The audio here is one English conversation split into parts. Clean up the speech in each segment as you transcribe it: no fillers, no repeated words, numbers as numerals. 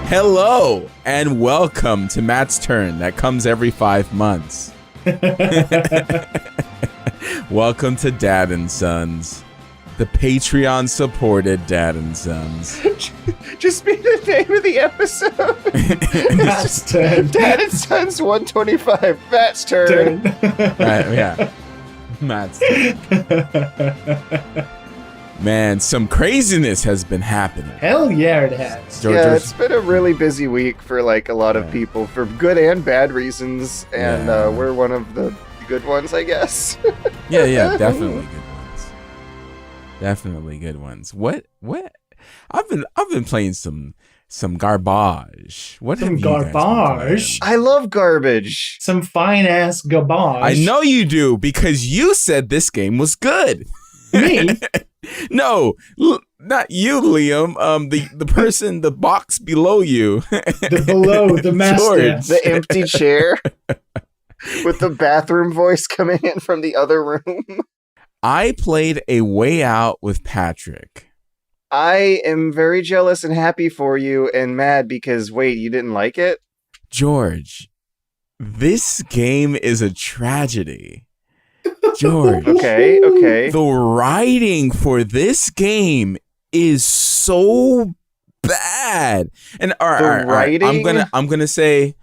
Hello and welcome to Matt's Turn that comes every 5 months. Welcome to Dad and Sons, the Patreon supported Dad and Sons. Just be the name of the episode. Matt's Turn. Dad and Sons 125. Matt's Turn. Right, yeah. Matt's Turn. Man, some craziness has been happening. Hell yeah, it has. Yeah, it's been a really busy week for like a lot of people for good and bad reasons, and we're one of the good ones, I guess. Yeah, definitely good ones. Definitely good ones. What? I've been playing some garbage. What Some have you guys been garbage? playing? I love garbage. Some fine ass garbage. I know you do because you said this game was good. Me? No, not you, Liam. The person, the box below you. The master. George. The empty chair with the bathroom voice coming in from the other room. I played A Way Out with Patrick. I am very jealous and happy for you and mad because, wait, you didn't like it? George, this game is a tragedy. George. Okay. The writing for this game is so bad. And all right, I'm gonna say,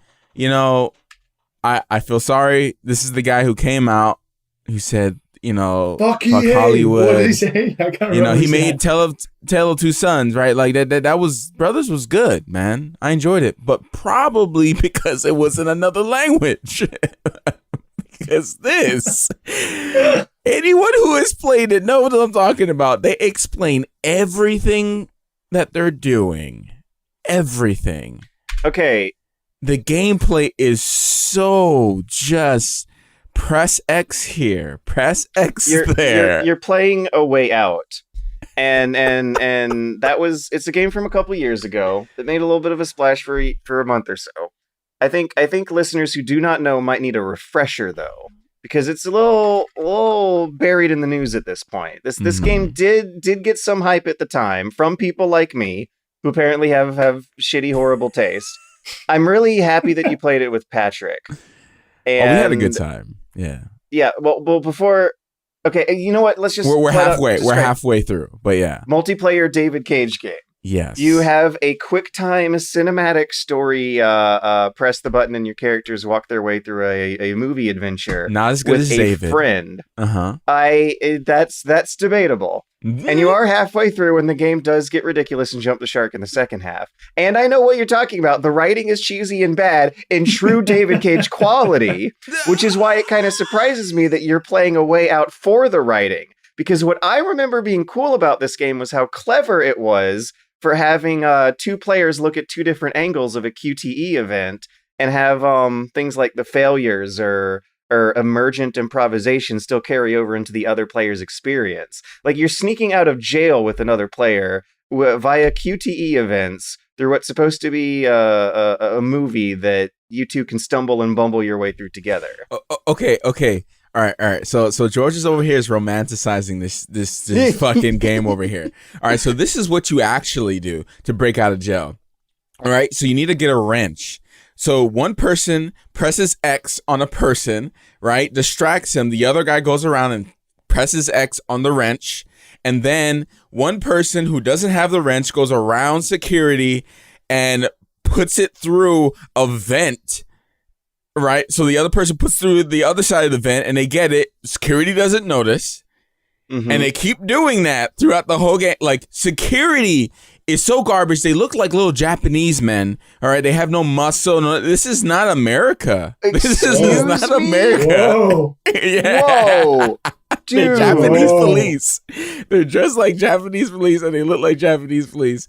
I feel sorry. This is the guy who came out who said, fuck Hollywood. What did he say? I can't remember. He made Tale of Two Sons, right? Like that was Brothers was good, man. I enjoyed it, but probably because it was in another language. Because anyone who has played it knows what I'm talking about. They explain everything that they're doing. Everything. Okay. The gameplay is so just press X here, press X there. You're playing A Way Out. And it's a game from a couple years ago that made a little bit of a splash for a month or so. I think listeners who do not know might need a refresher though, because it's a little buried in the news at this point. This game did get some hype at the time from people like me who apparently have shitty, horrible taste. I'm really happy that you played it with Patrick. And we had a good time. Yeah. Yeah. Well, before. Okay, you know what? Let's just. We're halfway. We're halfway through, but yeah. Multiplayer David Cage game. Yes. You have a QuickTime cinematic story. Press the button and your characters walk their way through a movie adventure. Not as good as David. Friend. Uh-huh. That's debatable. And you are halfway through, and the game does get ridiculous and jump the shark in the second half. And I know what you're talking about. The writing is cheesy and bad in true David Cage quality, which is why it kind of surprises me that you're playing A Way Out for the writing. Because what I remember being cool about this game was how clever it was for having two players look at two different angles of a QTE event and have things like the failures or emergent improvisation still carry over into the other player's experience. Like you're sneaking out of jail with another player via QTE events through what's supposed to be a movie that you two can stumble and bumble your way through together. Okay. All right. So George is over here is romanticizing this fucking game over here. All right. So this is what you actually do to break out of jail. All right. So you need to get a wrench. So one person presses X on a person, right? Distracts him. The other guy goes around and presses X on the wrench. And then one person who doesn't have the wrench goes around security and puts it through a vent. Right, so the other person puts through the other side of the vent, and they get it. Security doesn't notice, and they keep doing that throughout the whole game. Like security is so garbage. They look like little Japanese men. All right, they have no muscle. No, this is not America. This is not America. Whoa. Yeah. Whoa. Dude. They're Japanese police. They're dressed like Japanese police, and they look like Japanese police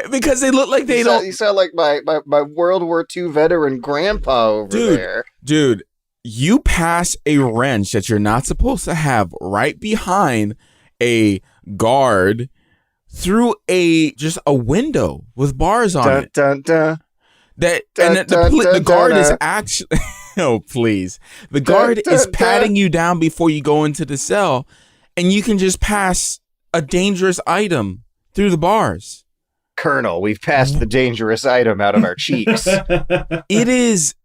because they look like they don't. You sound like my World War II veteran grandpa over there. Dude, you pass a wrench that you're not supposed to have right behind a guard through a window with bars on it. Dun, dun. The guard is actually. Oh, please. The guard is patting you down before you go into the cell, and you can just pass a dangerous item through the bars. Colonel, we've passed the dangerous item out of our cheeks. It is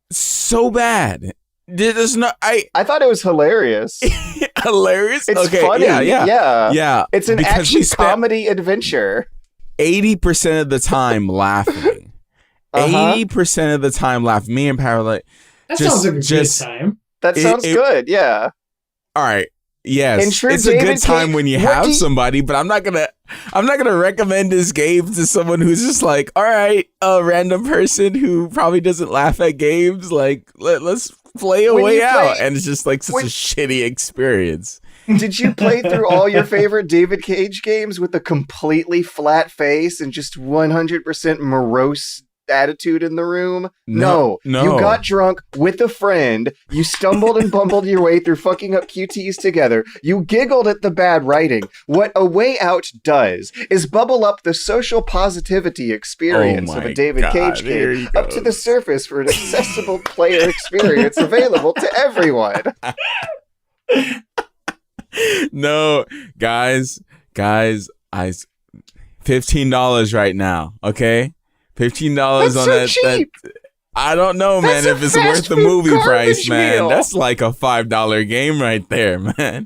so bad. There's no, I thought it was hilarious. hilarious. It's okay, funny. Yeah. It's an Because action we spent comedy adventure. 80% of the time laughing. 80% of the time laughing. Me and Pat were like, That sounds like a good time. That sounds good, yeah. All right. Yes, In true it's a David good time Cage, when you what have do you- somebody, but I'm not gonna recommend this game to someone who's just like, all right, a random person who probably doesn't laugh at games. Like, let's play a When way you out, play- and it's just like such a shitty experience. Did you play through all your favorite David Cage games with a completely flat face and just 100% morose attitude in the room? No. No. You got drunk with a friend. You stumbled and bumbled your way through fucking up QTs together. You giggled at the bad writing. What A Way Out does is bubble up the social positivity experience of a David Cage game up to the surface for an accessible player experience available to everyone. No, guys, $15 right now, okay? $15 on That's so cheap. I don't know, man, That's if a it's fast worth the food movie price, garbage man. meal. That's like a $5 game right there, man.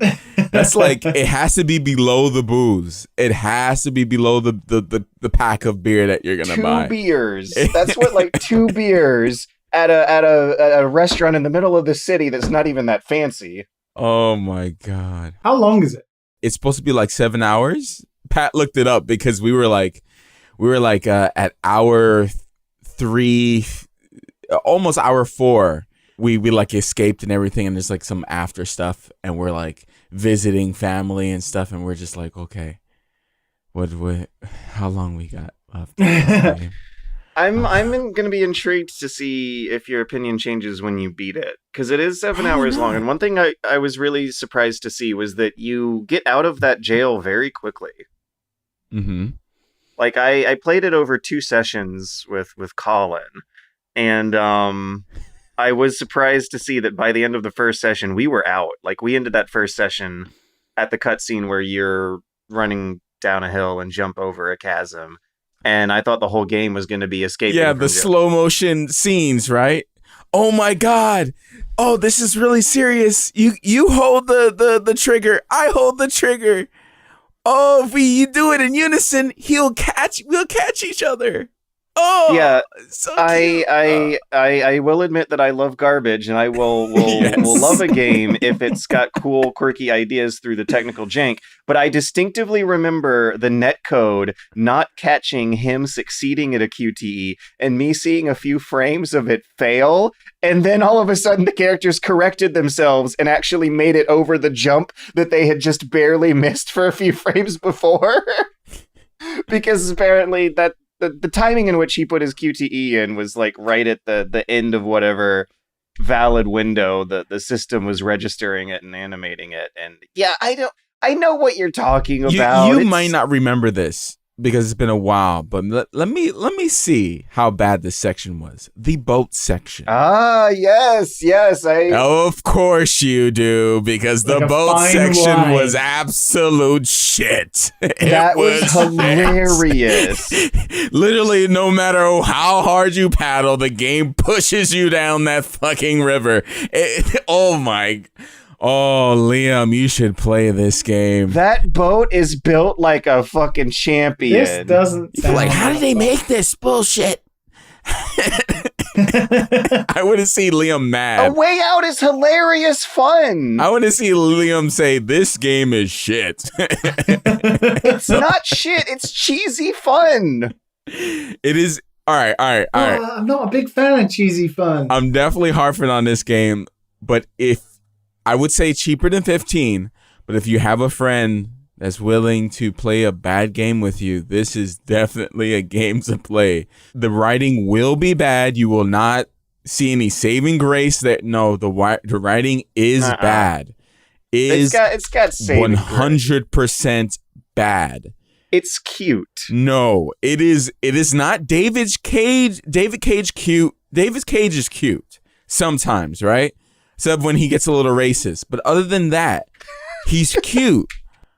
That's like, it has to be below the booze. It has to be below the pack of beer that you're gonna buy. 2 beers. That's what, like 2 beers at a restaurant in the middle of the city that's not even that fancy. Oh my God. How long is it? It's supposed to be like 7 hours. Pat looked it up because we were like at hour 3, almost hour 4. We like escaped and everything, and there's like some after stuff, and we're like visiting family and stuff, and we're just like, okay, what how long we got left? I'm going to be intrigued to see if your opinion changes when you beat it, because it is 7 hours long. And one thing I was really surprised to see was that you get out of that jail very quickly. Mm-hmm. Like I played it over 2 sessions with Colin, and I was surprised to see that by the end of the first session we were out. Like we ended that first session at the cutscene where you're running down a hill and jump over a chasm. And I thought the whole game was going to be escaping. Yeah, from the jail. slow motion scenes, right? Oh my God! Oh, this is really serious. You hold the trigger. I hold the trigger. Oh, if you do it in unison, we'll catch each other. Oh, yeah. So cute. I will admit that I love garbage, and I will Yes. will love a game if it's got cool, quirky ideas through the technical jank. But I distinctively remember the netcode not catching him succeeding at a QTE, and me seeing a few frames of it fail, and then all of a sudden the characters corrected themselves and actually made it over the jump that they had just barely missed for a few frames before. Because apparently that. The timing in which he put his QTE in was like right at the end of whatever valid window the system was registering it and animating it. And yeah, I know what you're talking about. You might not remember this because it's been a while, but let me see how bad this section was. The boat section. Ah, yes. Of course you do, because the Like a boat fine section wine. was absolute shit. That was hilarious. Literally, no matter how hard you paddle, the game pushes you down that fucking river. Oh, Liam, you should play this game. That boat is built like a fucking champion. This doesn't You're sound like, how did they make this bullshit? I want to see Liam A mad. Way Out is hilarious fun. I want to see Liam say, this game is shit. It's not shit. It's cheesy fun. It is. All right. I'm not a big fan of cheesy fun. I'm definitely harping on this game, but I would say cheaper than 15, but if you have a friend that's willing to play a bad game with you, this is definitely a game to play. The writing will be bad. You will not see any saving grace. The writing is bad. It's got saving 100% bad. It's cute. No, it is not. David Cage cute. David Cage is cute sometimes, right? Except when he gets a little racist. But other than that, he's cute.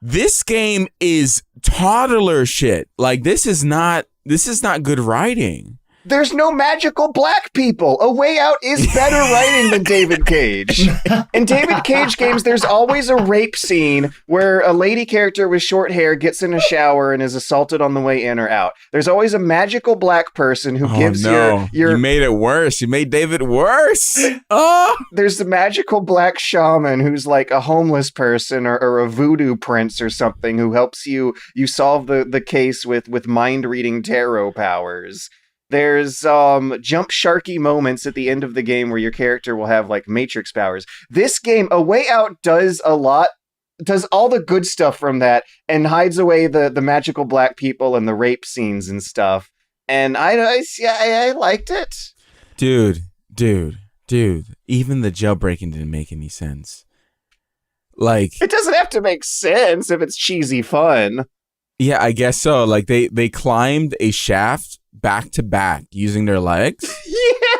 This game is toddler shit. Like, this is not good writing. There's no magical black people. A Way Out is better writing than David Cage. In David Cage games, there's always a rape scene where a lady character with short hair gets in a shower and is assaulted on the way in or out. There's always a magical black person who gives your... You made it worse. You made David worse. Oh. There's the magical black shaman who's like a homeless person or a voodoo prince or something who helps you solve the case with mind-reading tarot powers. There's jump sharky moments at the end of the game where your character will have like matrix powers. This game, A Way Out, does all the good stuff from that and hides away the magical black people and the rape scenes and stuff. And I liked it. Dude. Even the jailbreaking didn't make any sense. Like, it doesn't have to make sense if it's cheesy fun. Yeah, I guess so. Like they climbed a shaft back to back using their legs. Yeah.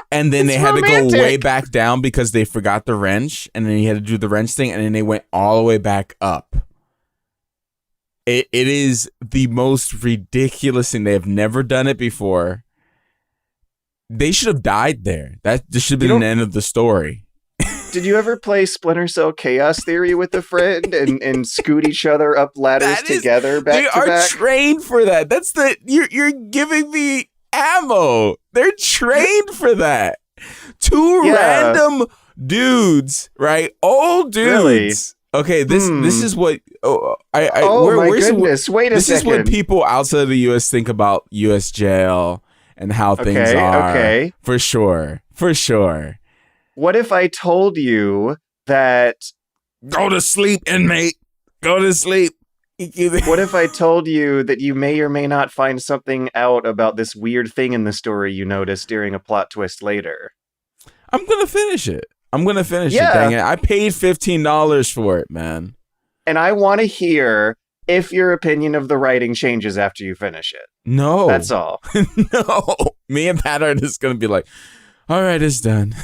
And then they had to go way back down because they forgot the wrench. And then you had to do the wrench thing. And then they went all the way back up. It is the most ridiculous thing. They have never done it before. They should have died there. This should have been the end of the story. Did you ever play Splinter Cell Chaos Theory with a friend and scoot each other up ladders together back to back? They are trained for that. You're giving me ammo. They're trained for that. Two random dudes, right? Old dudes. Really? Okay, this is what my goodness. Wait a second. This is what people outside of the US think about US jail and how things are. Okay. For sure. What if I told you that... Go to sleep, inmate. Go to sleep. What if I told you that you may or may not find something out about this weird thing in the story you noticed during a plot twist later? I'm going to finish it. Dang it. I paid $15 for it, man. And I want to hear if your opinion of the writing changes after you finish it. No. That's all. No. Me and Pat are just going to be like, all right, it's done.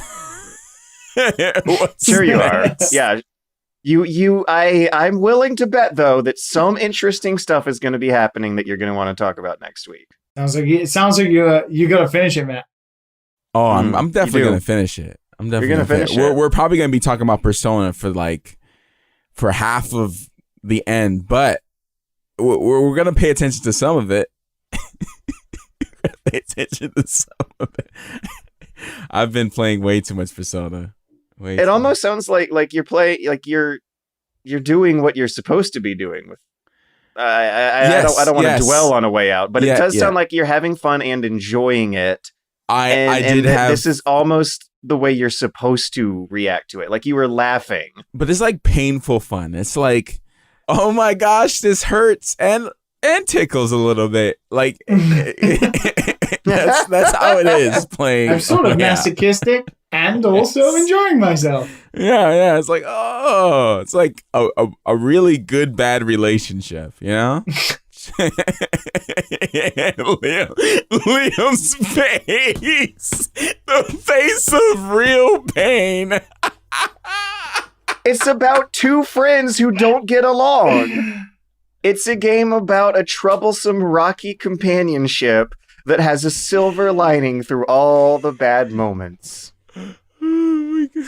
Sure you are. Yeah. I'm willing to bet though that some interesting stuff is going to be happening that you're going to want to talk about next week. It sounds like you got to finish it, Matt. Oh, I'm definitely going to finish it. You're going to finish it. We're probably going to be talking about Persona for half of the end, but we're going to pay attention to some of it. Pay attention to some of it. I've been playing way too much Persona. It almost sounds like you're playing, like you're doing what you're supposed to be doing with. I don't want to dwell on A Way Out, but it does sound like you're having fun and enjoying it. This is almost the way you're supposed to react to it. Like you were laughing, but it's like painful fun. It's like, oh my gosh, this hurts and tickles a little bit. Like that's how it is playing. I'm sort of masochistic and also enjoying myself. Yeah. It's like, oh, it's like a really good bad relationship, you know? Liam's face, the face of real pain. It's about two friends who don't get along. It's a game about a troublesome, rocky companionship that has a silver lining through all the bad moments. Oh my God.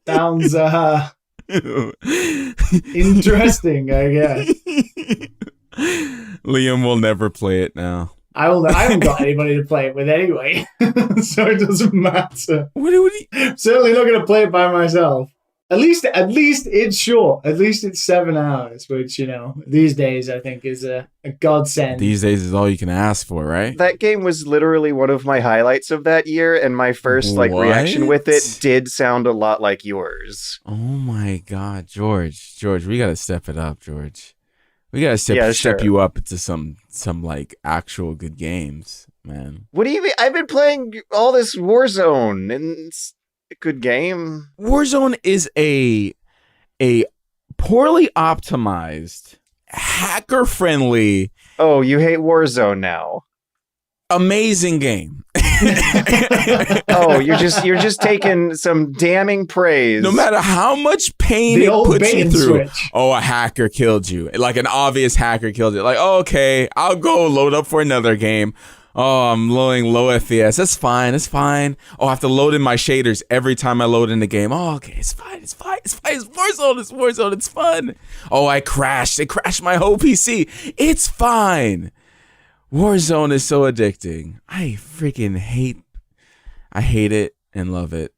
Sounds interesting, I guess. Liam will never play it now. I haven't got anybody to play it with anyway, so it doesn't matter. Certainly not going to play it by myself. At least it's short. At least it's 7 hours, which, these days I think is a godsend. These days is all you can ask for, right? That game was literally one of my highlights of that year, and my first reaction with it did sound a lot like yours. Oh my God, George, we gotta step it up, George. We gotta step you up into some actual good games, man. What do you mean? I've been playing all this Warzone, and it's a good game. Warzone is a poorly optimized, hacker-friendly. Oh, you hate Warzone now. amazing game. Oh, you're just taking some damning praise. No matter how much pain The it old puts bait you and through. switch. Oh, a hacker killed you. Like an obvious hacker killed you. Like, oh, okay, I'll go load up for another game. Oh, I'm loading low FPS. That's fine. It's fine. Oh, I have to load in my shaders every time I load in the game. Oh, okay, it's fine. It's fine. It's fine. It's Warzone. It's Warzone. It's fun. Oh, I crashed. It crashed my whole PC. It's fine. Warzone is so addicting. I hate it and love it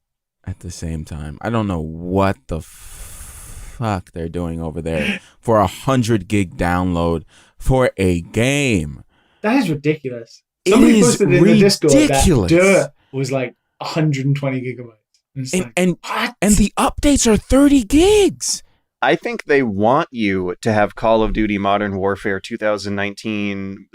at the same time. I don't know what the fuck they're doing over there for 100 gig download for a game. That is ridiculous. Somebody posted in the Discord that Dirt was like 120 gigabytes. And the updates are 30 gigs. I think they want you to have Call of Duty Modern Warfare 2019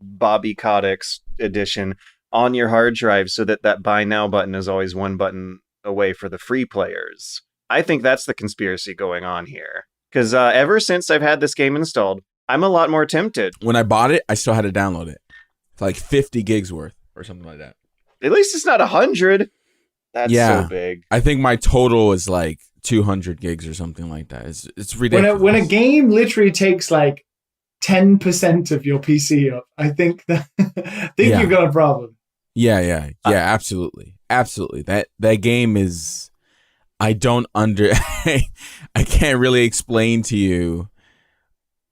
Bobby Kotick's edition on your hard drive so that buy now button is always one button away for the free players. I think that's the conspiracy going on here. Because ever since I've had this game installed, I'm a lot more tempted. When I bought it, I still had to download it. It's like 50 gigs worth or something like that. At least it's not 100. That's so big. I think my total is like 200 gigs or something like that. It's ridiculous. When a game literally takes like 10% of your PC up, I think you've got a problem. Yeah, absolutely. Absolutely. That game is, I can't really explain to you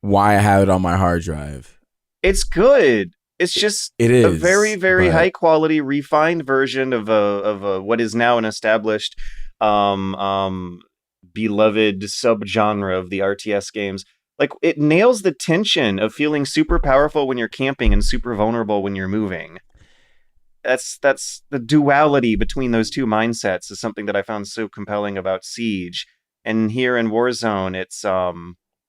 why I have it on my hard drive. It's good. It's just a very, very high quality, refined version of a what is now an established, beloved subgenre of the RTS games. Like, it nails the tension of feeling super powerful when you're camping and super vulnerable when you're moving. That's the duality between those two mindsets is something that I found so compelling about Siege. And here in Warzone, it's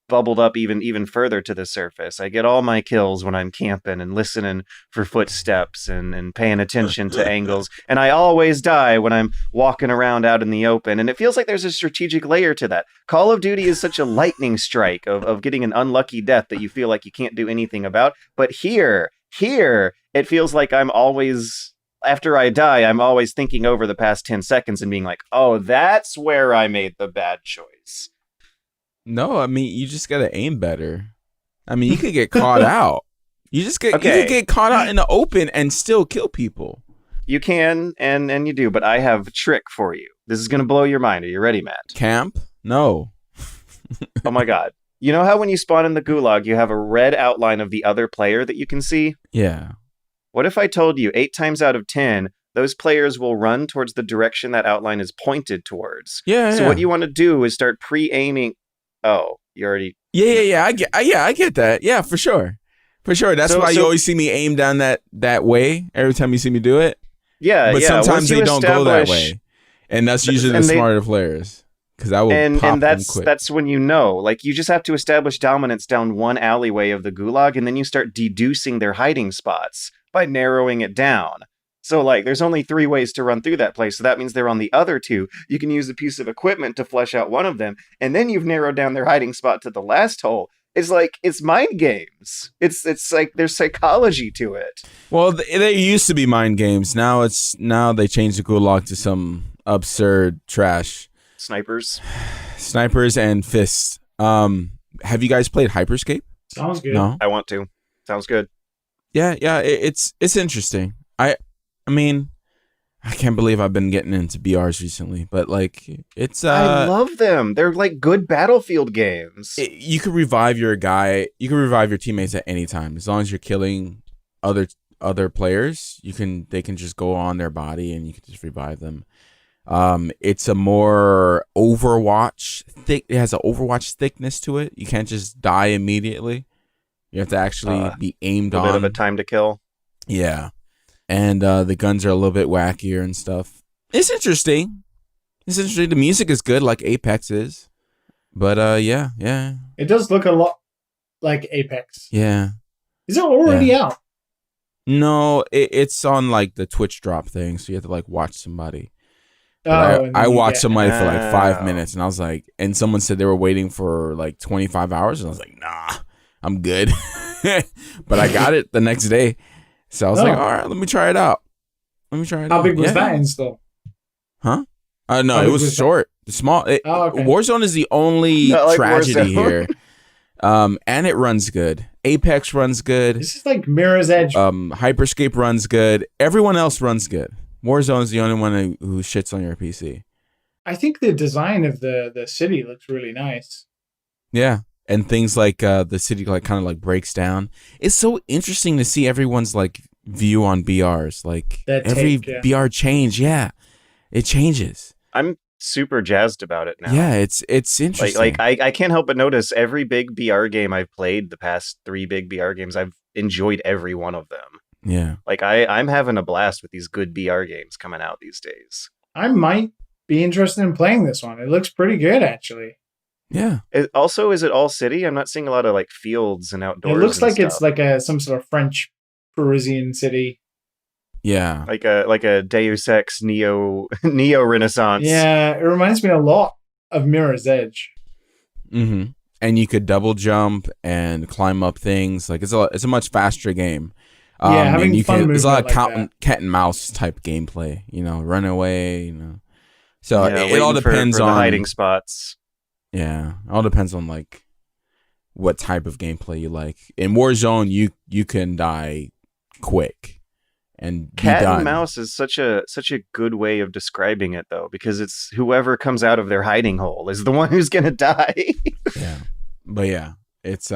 bubbled up even further to the surface. I get all my kills when I'm camping and listening for footsteps and paying attention to angles. And I always die when I'm walking around out in the open. And it feels like there's a strategic layer to that. Call of Duty is such a lightning strike of getting an unlucky death that you feel like you can't do anything about. But here, it feels like I'm always, after I die, I'm always thinking over the past 10 seconds and being like, oh, that's where I made the bad choice. No, I mean, you just gotta aim better. I mean, you could get caught out. You could get caught out in the open and still kill people. You can, and you do, but I have a trick for you. This is gonna blow your mind. Are you ready, Matt? Camp? No. Oh my god. You know how when you spawn in the gulag, you have a red outline of the other player that you can see? Yeah. What if I told you 8 times out of 10, those players will run towards the direction that outline is pointed towards? Yeah. So what you want to do is start pre-aiming. Oh, you already... Yeah. I get that. Yeah, for sure. That's why you always see me aim down that way every time you see me do it. Yeah, but sometimes they don't go that way. And that's usually the smarter players. Because I will pop them quick. That's when you know. Like, you just have to establish dominance down one alleyway of the gulag, and then you start deducing their hiding spots by narrowing it down. So, like, there's only 3 ways to run through that place, so that means they're on the other 2. You can use a piece of equipment to flesh out one of them, and then you've narrowed down their hiding spot to the last hole. It's like, it's mind games. It's like there's psychology to it. Well, they used to be mind games. Now they changed the gulag to some absurd trash. Snipers and fists. Have you guys played Hyperscape? Sounds good. No? I want to. Sounds good. Yeah. It's interesting. I mean, I can't believe I've been getting into BRs recently, but like, it's I love them. They're like good Battlefield games. You can revive your guy. You can revive your teammates at any time as long as you're killing other players. They can just go on their body and you can just revive them. It's a more Overwatch thick. It has an Overwatch thickness to it. You can't just die immediately. You have to actually be aimed on. A bit of a time to kill. Yeah. And the guns are a little bit wackier and stuff. It's interesting. The music is good, like Apex is. But yeah. It does look a lot like Apex. Yeah. Is it already out? No, it's on like the Twitch drop thing, so you have to like watch somebody. I watched somebody for like 5 minutes, and I was like, and someone said they were waiting for like 25 hours, and I was like, nah, I'm good. But I got it the next day. So I was like, all right, let me try it out. How big was that install? Huh? No, it was short. Small. Okay. Warzone is the only Not tragedy Warzone. here. And it runs good. Apex runs good. This is like Mirror's Edge. Hyperscape runs good. Everyone else runs good. Warzone is the only one who shits on your PC. I think the design of the city looks really nice. Yeah. And things like the city like kind of like breaks down. It's so interesting to see everyone's like view on BRs. Like every BR change, it changes. I'm super jazzed about it now. Yeah, it's interesting. Like I can't help but notice every big BR game I've played, the past 3 big BR games, I've enjoyed every one of them. Yeah. Like I'm having a blast with these good BR games coming out these days. I might be interested in playing this one. It looks pretty good, actually. Yeah. Is it all city? I'm not seeing a lot of like fields and outdoors. It looks like stuff. it's like some sort of French Parisian city. Yeah. Like a Deus Ex Neo Renaissance. Yeah, it reminds me a lot of Mirror's Edge. Mm-hmm. And you could double jump and climb up things. Like it's a much faster game. Having fun movement there's a lot of like cat and mouse type gameplay. Run away. So Yeah, it all depends for on the hiding spots. Yeah, it all depends on like what type of gameplay you like. In Warzone, you can die quick and be Cat done. and mouse is such a good way of describing it, though, because it's whoever comes out of their hiding hole is the one who's gonna die. Yeah, but yeah, it's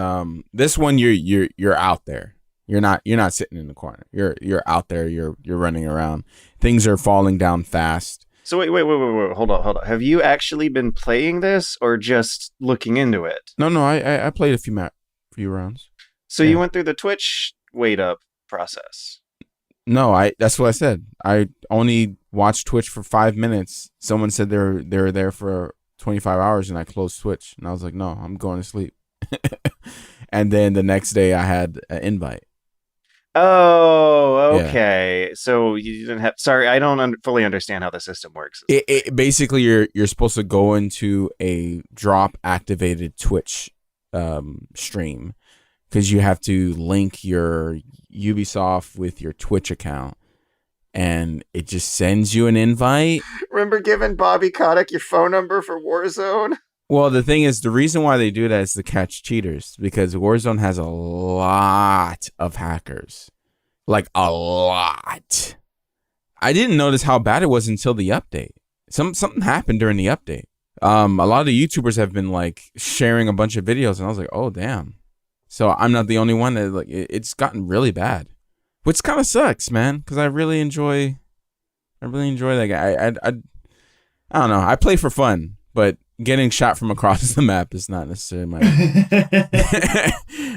this one you're out there. You're not sitting in the corner. You're out there. You're running around. Things are falling down fast. So wait, hold on. Have you actually been playing this or just looking into it? No, I played a few rounds. So you went through the Twitch wait up process. No, that's what I said. I only watched Twitch for 5 minutes. Someone said they were there for 25 hours, and I closed Twitch. And I was like, no, I'm going to sleep. And then the next day, I had an invite. Oh, okay. Yeah. So you didn't have. Sorry, I don't fully understand how the system works. It basically you're supposed to go into a drop activated Twitch stream, because you have to link your Ubisoft with your Twitch account, and it just sends you an invite. Remember giving Bobby Kotick your phone number for Warzone? Well, the thing is, the reason why they do that is to catch cheaters, because Warzone has a lot of hackers. Like, a lot. I didn't notice how bad it was until the update. Something happened during the update. A lot of the YouTubers have been, like, sharing a bunch of videos, and I was like, oh, damn. So I'm not the only one that, like, it's gotten really bad. Which kind of sucks, man, because I really enjoy that guy. I don't know. I play for fun, but getting shot from across the map is not necessarily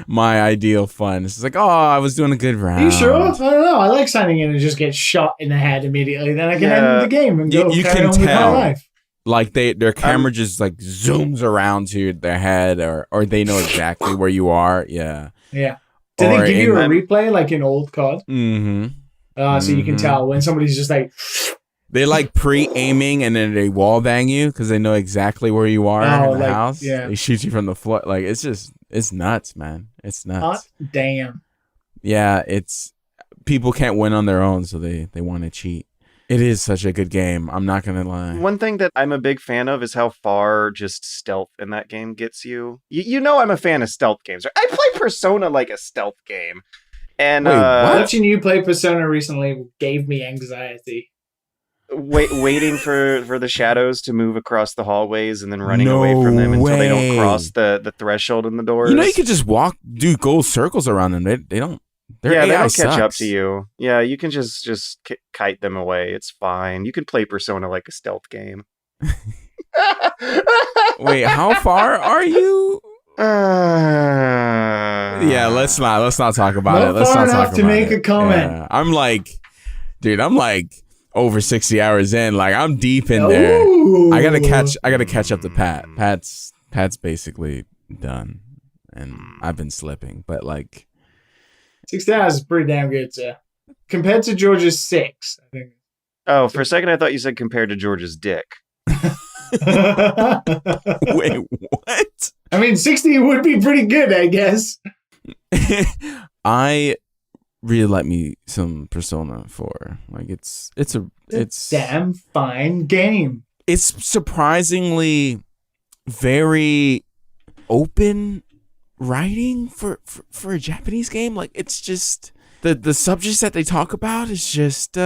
my ideal fun. It's like, oh, I was doing a good round. Are you sure? I don't know. I like signing in and just get shot in the head immediately. Then I can end the game and go carry on with my life. Like their camera just like zooms around to their head, or they know exactly where you are. Yeah. Yeah. Do they give you a replay like in old COD? Mm-hmm. So you can tell when somebody's just like. They like pre-aiming and then they wall bang you because they know exactly where you are in the house. Yeah. They shoot you from the floor. Like it's nuts, man. It's nuts. Hot damn. Yeah, people can't win on their own, so they want to cheat. It is such a good game. I'm not gonna lie. One thing that I'm a big fan of is how far just stealth in that game gets you. You know I'm a fan of stealth games. I play Persona like a stealth game. And watching you play Persona recently gave me anxiety. Waiting for the shadows to move across the hallways and then running away from them until they don't cross the threshold in the doors. You could just go circles around them. They don't. They don't catch up to you. Yeah, you can just kite them away. It's fine. You can play Persona like a stealth game. Wait, how far are you? Yeah, let's not talk about it. Let's not talk about it. To make a comment. Yeah. I'm like over 60 hours in. Like I'm deep in there. I gotta catch up to Pat. Pat's basically done, and I've been slipping. But like 60 hours is pretty damn good, sir. Compared to George's 6, I think. Oh, for a second I thought you said compared to George's dick. Wait, what? I mean, 60 would be pretty good, I guess. I really like me some Persona 4. Like it's damn fine game. It's surprisingly very open writing for a Japanese game. Like it's just the subjects that they talk about is just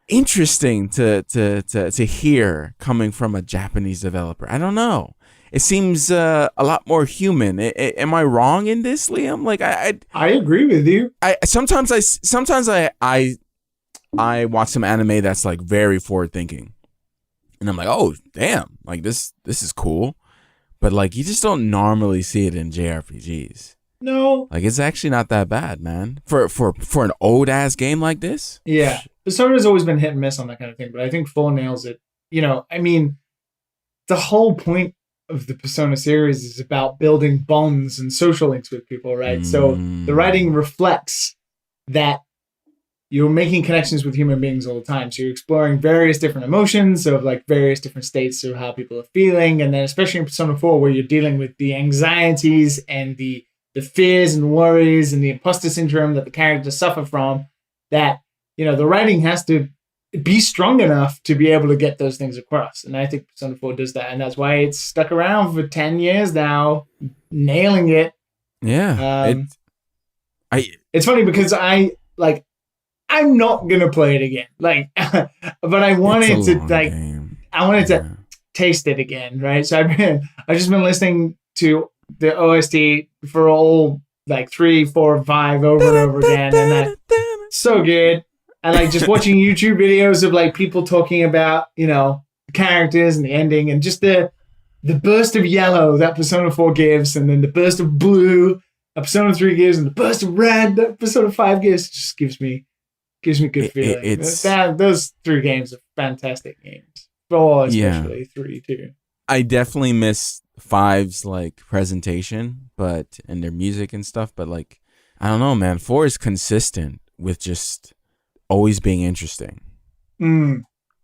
interesting to hear coming from a Japanese developer. I don't know. It seems a lot more human. Am I wrong in this, Liam? Like I agree with you. Sometimes I watch some anime that's like very forward thinking, and I'm like, oh damn, like this is cool, but like you just don't normally see it in JRPGs. No, like it's actually not that bad, man. For an old ass game like this. Yeah, Persona's always been hit and miss on that kind of thing, but I think 4 nails it. You know, I mean, the whole point of the Persona series is about building bonds and social links with people, right? So the writing reflects that you're making connections with human beings all the time. So you're exploring various different emotions of like various different states of how people are feeling. And then especially in Persona 4, where you're dealing with the anxieties and the fears and worries and the imposter syndrome that the characters suffer from, that, you know, the writing has to be strong enough to be able to get those things across. And I think Persona 4 does that. And that's why it's stuck around for 10 years now, nailing it. Yeah. It's funny because I'm not going to play it again. Like, but I wanted to taste it again. Right. So I've just been listening to the OST for all like 3, 4, 5 over and over again. And that's so good. And like just watching YouTube videos of like people talking about, you know, the characters and the ending and just the burst of yellow that Persona 4 gives, and then the burst of blue that Persona 3 gives, and the burst of red that Persona 5 gives, just gives me good feeling. Those 3 games are fantastic games. 4 especially, 3 too. I definitely miss 5's like presentation, and their music and stuff, but like I don't know, man. 4 is consistent with just always being interesting.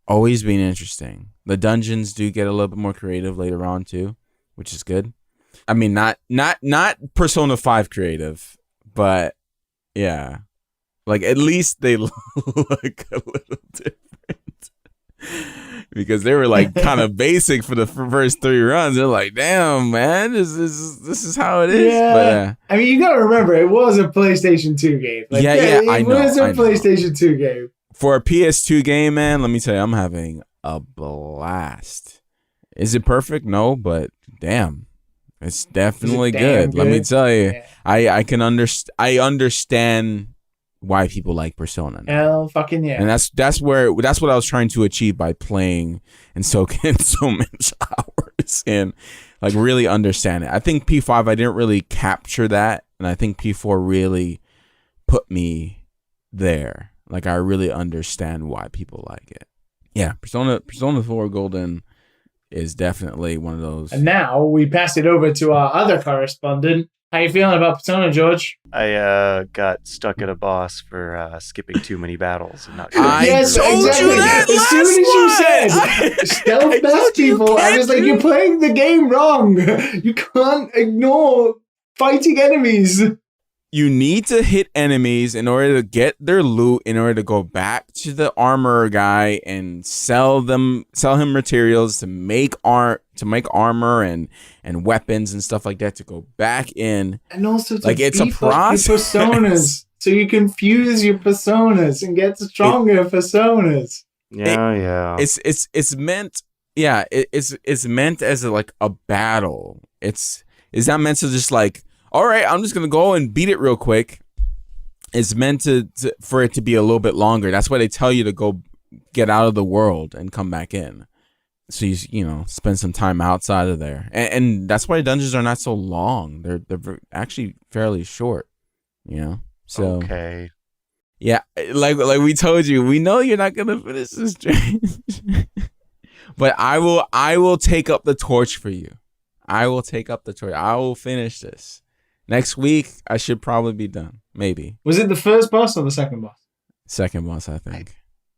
Always being interesting. The dungeons do get a little bit more creative later on too, which is good. I mean, not Persona 5 creative, but yeah, like at least they look a little different. Because they were like kind of basic for the first 3 runs. They're like, damn, man, this is how it is. Yeah. But, I mean, you gotta remember, it was a PlayStation 2 game. Like, it was a PlayStation 2 game. For a PS2 game, man, let me tell you, I'm having a blast. Is it perfect? No, but damn, it's definitely good. Let me tell you, I understand why people like Persona now. Hell fucking yeah. And that's what I was trying to achieve by playing and soaking so many hours and like really understand it. I think P5 I didn't really capture that, and I think P4 really put me there. Like I really understand why people like it. Yeah, Persona 4 Golden is definitely one of those. And now we pass it over to our other correspondent. How you feeling about Persona, George? I got stuck at a boss for skipping too many battles and not. Yes, told exactly. You that as soon as you said stealth best people, I was like, you're playing the game wrong. You can't ignore fighting enemies. You need to hit enemies in order to get their loot, in order to go back to the armor guy and sell him materials to make armor and weapons and stuff like that, to go back in. And also to like it's a process. Your personas, so you can fuse your personas and get stronger personas. Yeah. It's meant. Yeah, it's meant as a battle. It's not meant to just like, all right, I'm just going to go and beat it real quick. It's meant for it to be a little bit longer. That's why they tell you to go get out of the world and come back in. So you spend some time outside of there. And that's why dungeons are not so long. They're actually fairly short, So okay. Yeah, like we told you, we know you're not going to finish this strange. But I will take up the torch for you. I will take up the torch. I will finish this. Next week, I should probably be done. Maybe. Was it the first boss or the second boss? Second boss, I think. I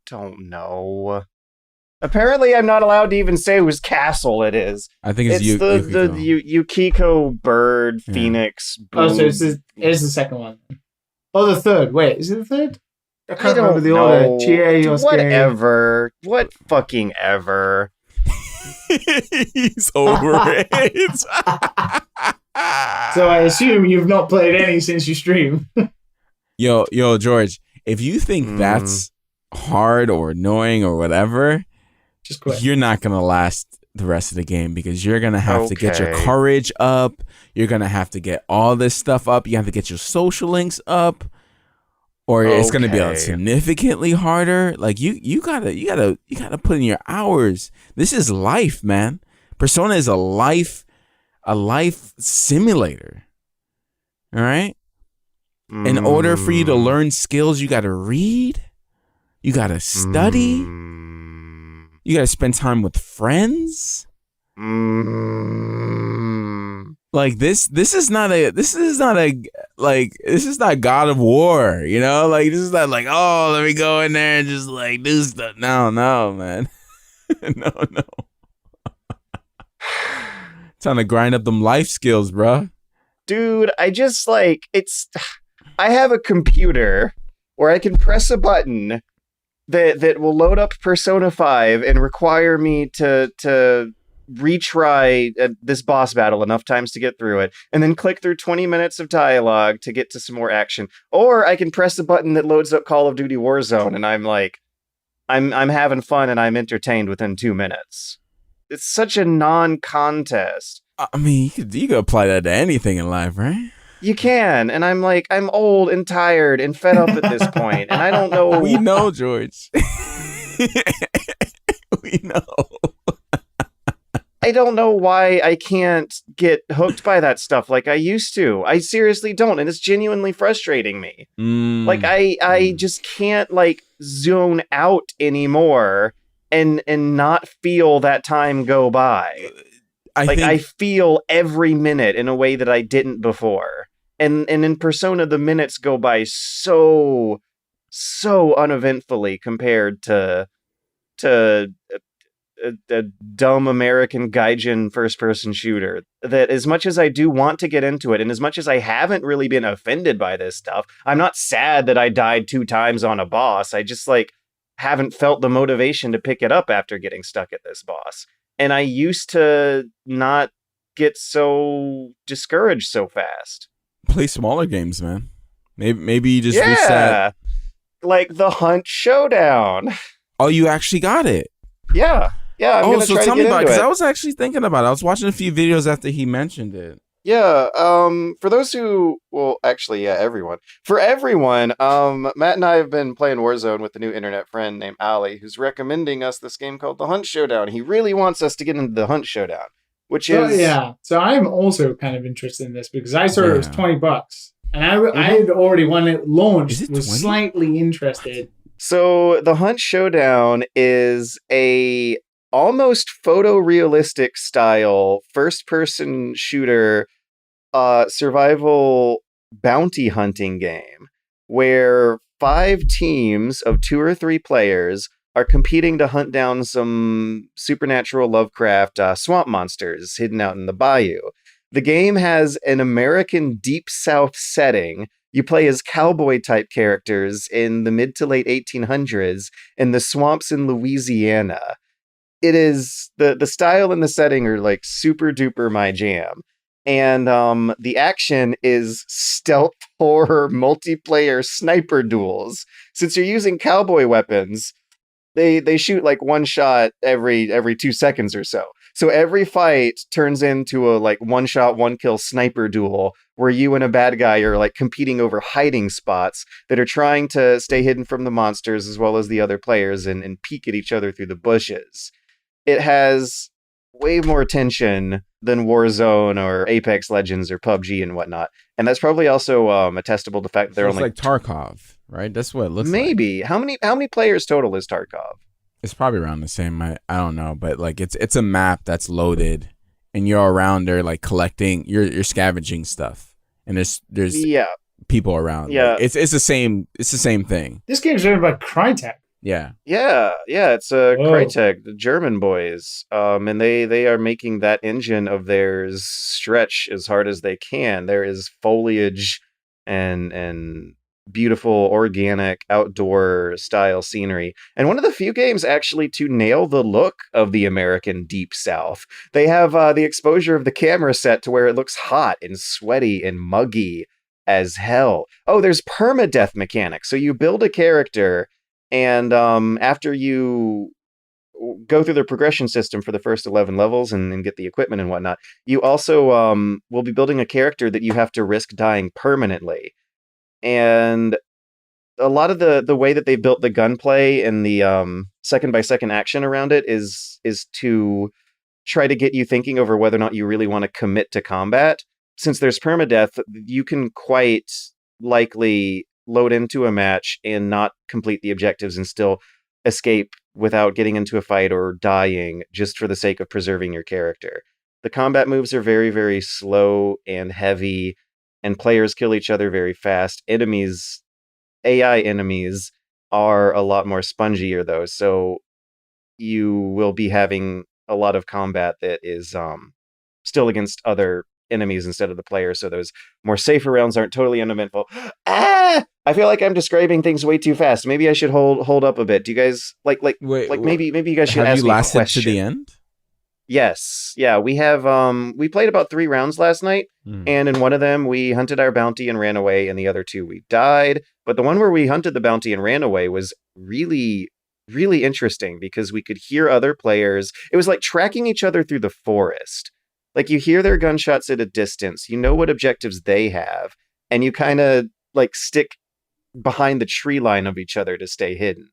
don't know. Apparently, I'm not allowed to even say whose castle it is. I think it's the Yukiko bird phoenix. Boom. Oh, so it's the second one. Oh, the third. Wait, is it the third? I I can't don't remember the know. order. Chie, Yosuke. Whatever. What fucking ever. He's over it. So I assume you've not played any since you stream. Yo, George, if you think that's hard or annoying or whatever, just quit. You're not going to last the rest of the game because you're going to have to get your courage up. You're going to have to get all this stuff up. You have to get your social links up, or it's going to be significantly harder. Like you gotta put in your hours. This is life, man. Persona is a life simulator. All right. In order for you to learn skills, you got to read. You got to study. You got to spend time with friends. Like this is not God of War, you know? Like this is not like, oh, let me go in there and just like do stuff. No, man. no. Trying to grind up them life skills, bro. Dude, I just like I have a computer where I can press a button that will load up Persona 5 and require me to retry this boss battle enough times to get through it, and then click through 20 minutes of dialogue to get to some more action. Or I can press a button that loads up Call of Duty Warzone, and I'm like, I'm having fun and I'm entertained within 2 minutes. It's such a non-contest. I mean, you could apply that to anything in life, right? You can, and I'm like, I'm old and tired and fed up at this point, and I don't know. We know, George. We know. I don't know why I can't get hooked by that stuff like I used to. I seriously don't, and it's genuinely frustrating me. Like I just can't like zone out anymore and not feel that time go by. I feel every minute in a way that I didn't before. And in Persona, the minutes go by so uneventfully compared to a dumb American gaijin first-person shooter, that as much as I do want to get into it, and as much as I haven't really been offended by this stuff, I'm not sad that I died 2 times on a boss. I just like haven't felt the motivation to pick it up after getting stuck at this boss. And I used to not get so discouraged so fast. Play smaller games, man. Maybe you just reset. Like the Hunt Showdown. Oh, you actually got it. Yeah. I'm gonna so try tell to me get about it, into because it. I was actually thinking about it. I was watching a few videos after he mentioned it. Yeah, for those who, everyone. For everyone, Matt and I have been playing Warzone with a new internet friend named Ali, who's recommending us this game called The Hunt Showdown. He really wants us to get into The Hunt Showdown, which is... Yeah, so I'm also kind of interested in this, because I saw it was $20. And I had already, when it launched, was slightly interested. So, The Hunt Showdown is a almost photorealistic style first-person shooter survival bounty hunting game where 5 teams of 2 or 3 players are competing to hunt down some supernatural Lovecraft swamp monsters hidden out in the bayou. The game has an American Deep South setting. You play as cowboy-type characters in the mid to late 1800s in the swamps in Louisiana. It is, the style and the setting are like super duper my jam. And the action is stealth horror multiplayer sniper duels. Since you're using cowboy weapons, they shoot like one shot every 2 seconds or so. So every fight turns into a like one shot, one kill sniper duel where you and a bad guy are like competing over hiding spots that are trying to stay hidden from the monsters as well as the other players and peek at each other through the bushes. It has way more tension than Warzone or Apex Legends or PUBG and whatnot. And that's probably also attestable to the fact that they're only like Tarkov, right? That's what it looks like. Maybe. How many players total is Tarkov? It's probably around the same. I don't know, but like it's a map that's loaded, and you're around there like collecting. You're scavenging stuff, and there's people around. Yeah, like, it's the same. It's the same thing. This game's written by Crytek. Yeah. It's Crytek, the German boys, and they are making that engine of theirs stretch as hard as they can. There is foliage and beautiful, organic, outdoor style scenery. And one of the few games actually to nail the look of the American Deep South. They have the exposure of the camera set to where it looks hot and sweaty and muggy as hell. Oh, there's permadeath mechanics. So you build a character, and after you go through the progression system for the first 11 levels and get the equipment and whatnot, you also will be building a character that you have to risk dying permanently. And a lot of the way that they built the gunplay and the second by second action around it is to try to get you thinking over whether or not you really want to commit to combat. Since there's permadeath, you can quite likely load into a match and not complete the objectives and still escape without getting into a fight or dying just for the sake of preserving your character. The combat moves are very, very slow and heavy, and players kill each other very fast. AI enemies are a lot more spongier though, so you will be having a lot of combat that is still against other enemies instead of the player, so those more safer rounds aren't totally uneventful. I feel like I'm describing things way too fast. Maybe I should hold up a bit. Do you guys wait, maybe you guys should ask me a question. Have you lasted to the end? Yes. Yeah, we have we played about 3 rounds last night, and in one of them we hunted our bounty and ran away, and the other 2 we died. But the one where we hunted the bounty and ran away was really, really interesting because we could hear other players. It was like tracking each other through the forest. Like, you hear their gunshots at a distance, you know what objectives they have, and you kind of like stick behind the tree line of each other to stay hidden.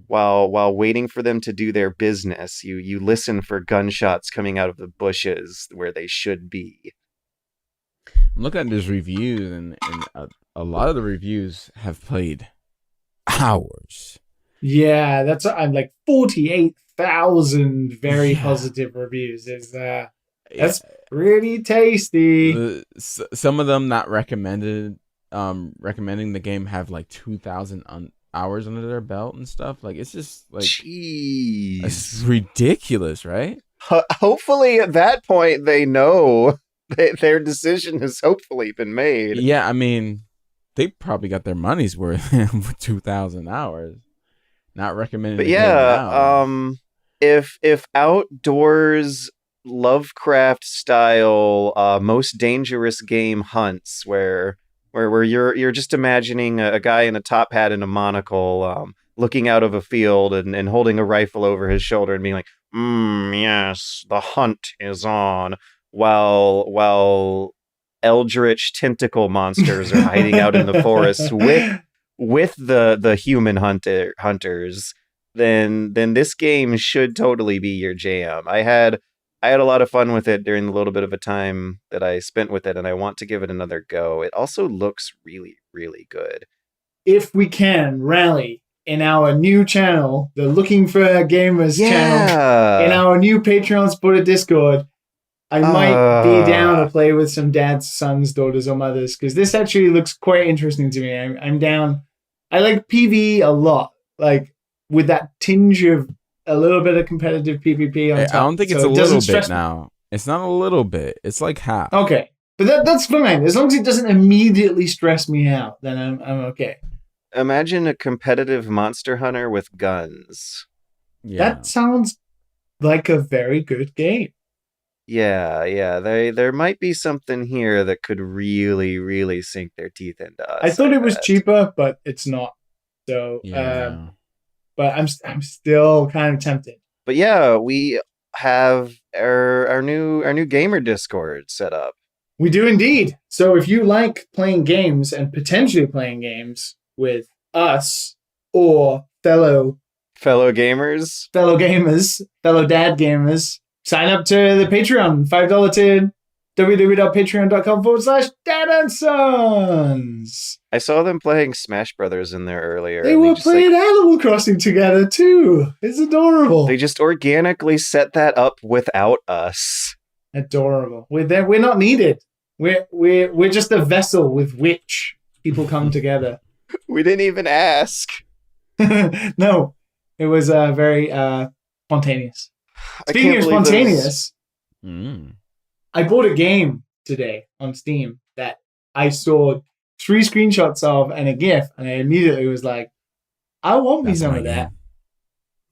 While waiting for them to do their business, you listen for gunshots coming out of the bushes where they should be. I'm looking at these reviews, and a lot of the reviews have played hours. Yeah, that's like 48,000 very positive reviews. That's pretty tasty. Some of them not recommending the game have like 2,000 hours under their belt and stuff. Like, it's just like, jeez, it's ridiculous, right? Hopefully at that point they know their decision has hopefully been made. Yeah, I mean, they probably got their money's worth with 2,000 hours. Not recommended. But yeah, if outdoors Lovecraft style most dangerous game hunts where you're just imagining a guy in a top hat and a monocle looking out of a field and holding a rifle over his shoulder and being like, yes, the hunt is on, while eldritch tentacle monsters are hiding out in the forest with the human hunters, then this game should totally be your jam. I had a lot of fun with it during the little bit of a time that I spent with it, and I want to give it another go. It also looks really, really good. If we can rally in our new channel, the Looking for Gamers channel, in our new Patreon supported Discord, I might be down to play with some dads, sons, daughters, or mothers, because this actually looks quite interesting to me. I'm down. I like PvE a lot, like with that tinge of a little bit of competitive PvP on top. I don't think it's a little bit now. It's not a little bit. It's like half. Okay. But that's fine. As long as it doesn't immediately stress me out, then I'm okay. Imagine a competitive monster hunter with guns. Yeah. That sounds like a very good game. Yeah. There might be something here that could really, really sink their teeth into us. I thought it was cheaper, but it's not. So, yeah. But I'm still kind of tempted. But yeah, we have our new gamer Discord set up. We do indeed. So if you like playing games and potentially playing games with us or fellow gamers, fellow dad gamers, sign up to the Patreon, $5 tier, www.patreon.com/dadandsons. I saw them playing Smash Brothers in there earlier. They were playing Animal Crossing together too. It's adorable. They just organically set that up without us. Adorable. We're not needed. We're just a vessel with which people come together. We didn't even ask. No, it was very spontaneous. Speaking of spontaneous, I bought a game today on Steam that I saw 3 screenshots of and a GIF, and I immediately was like, I want me some of that.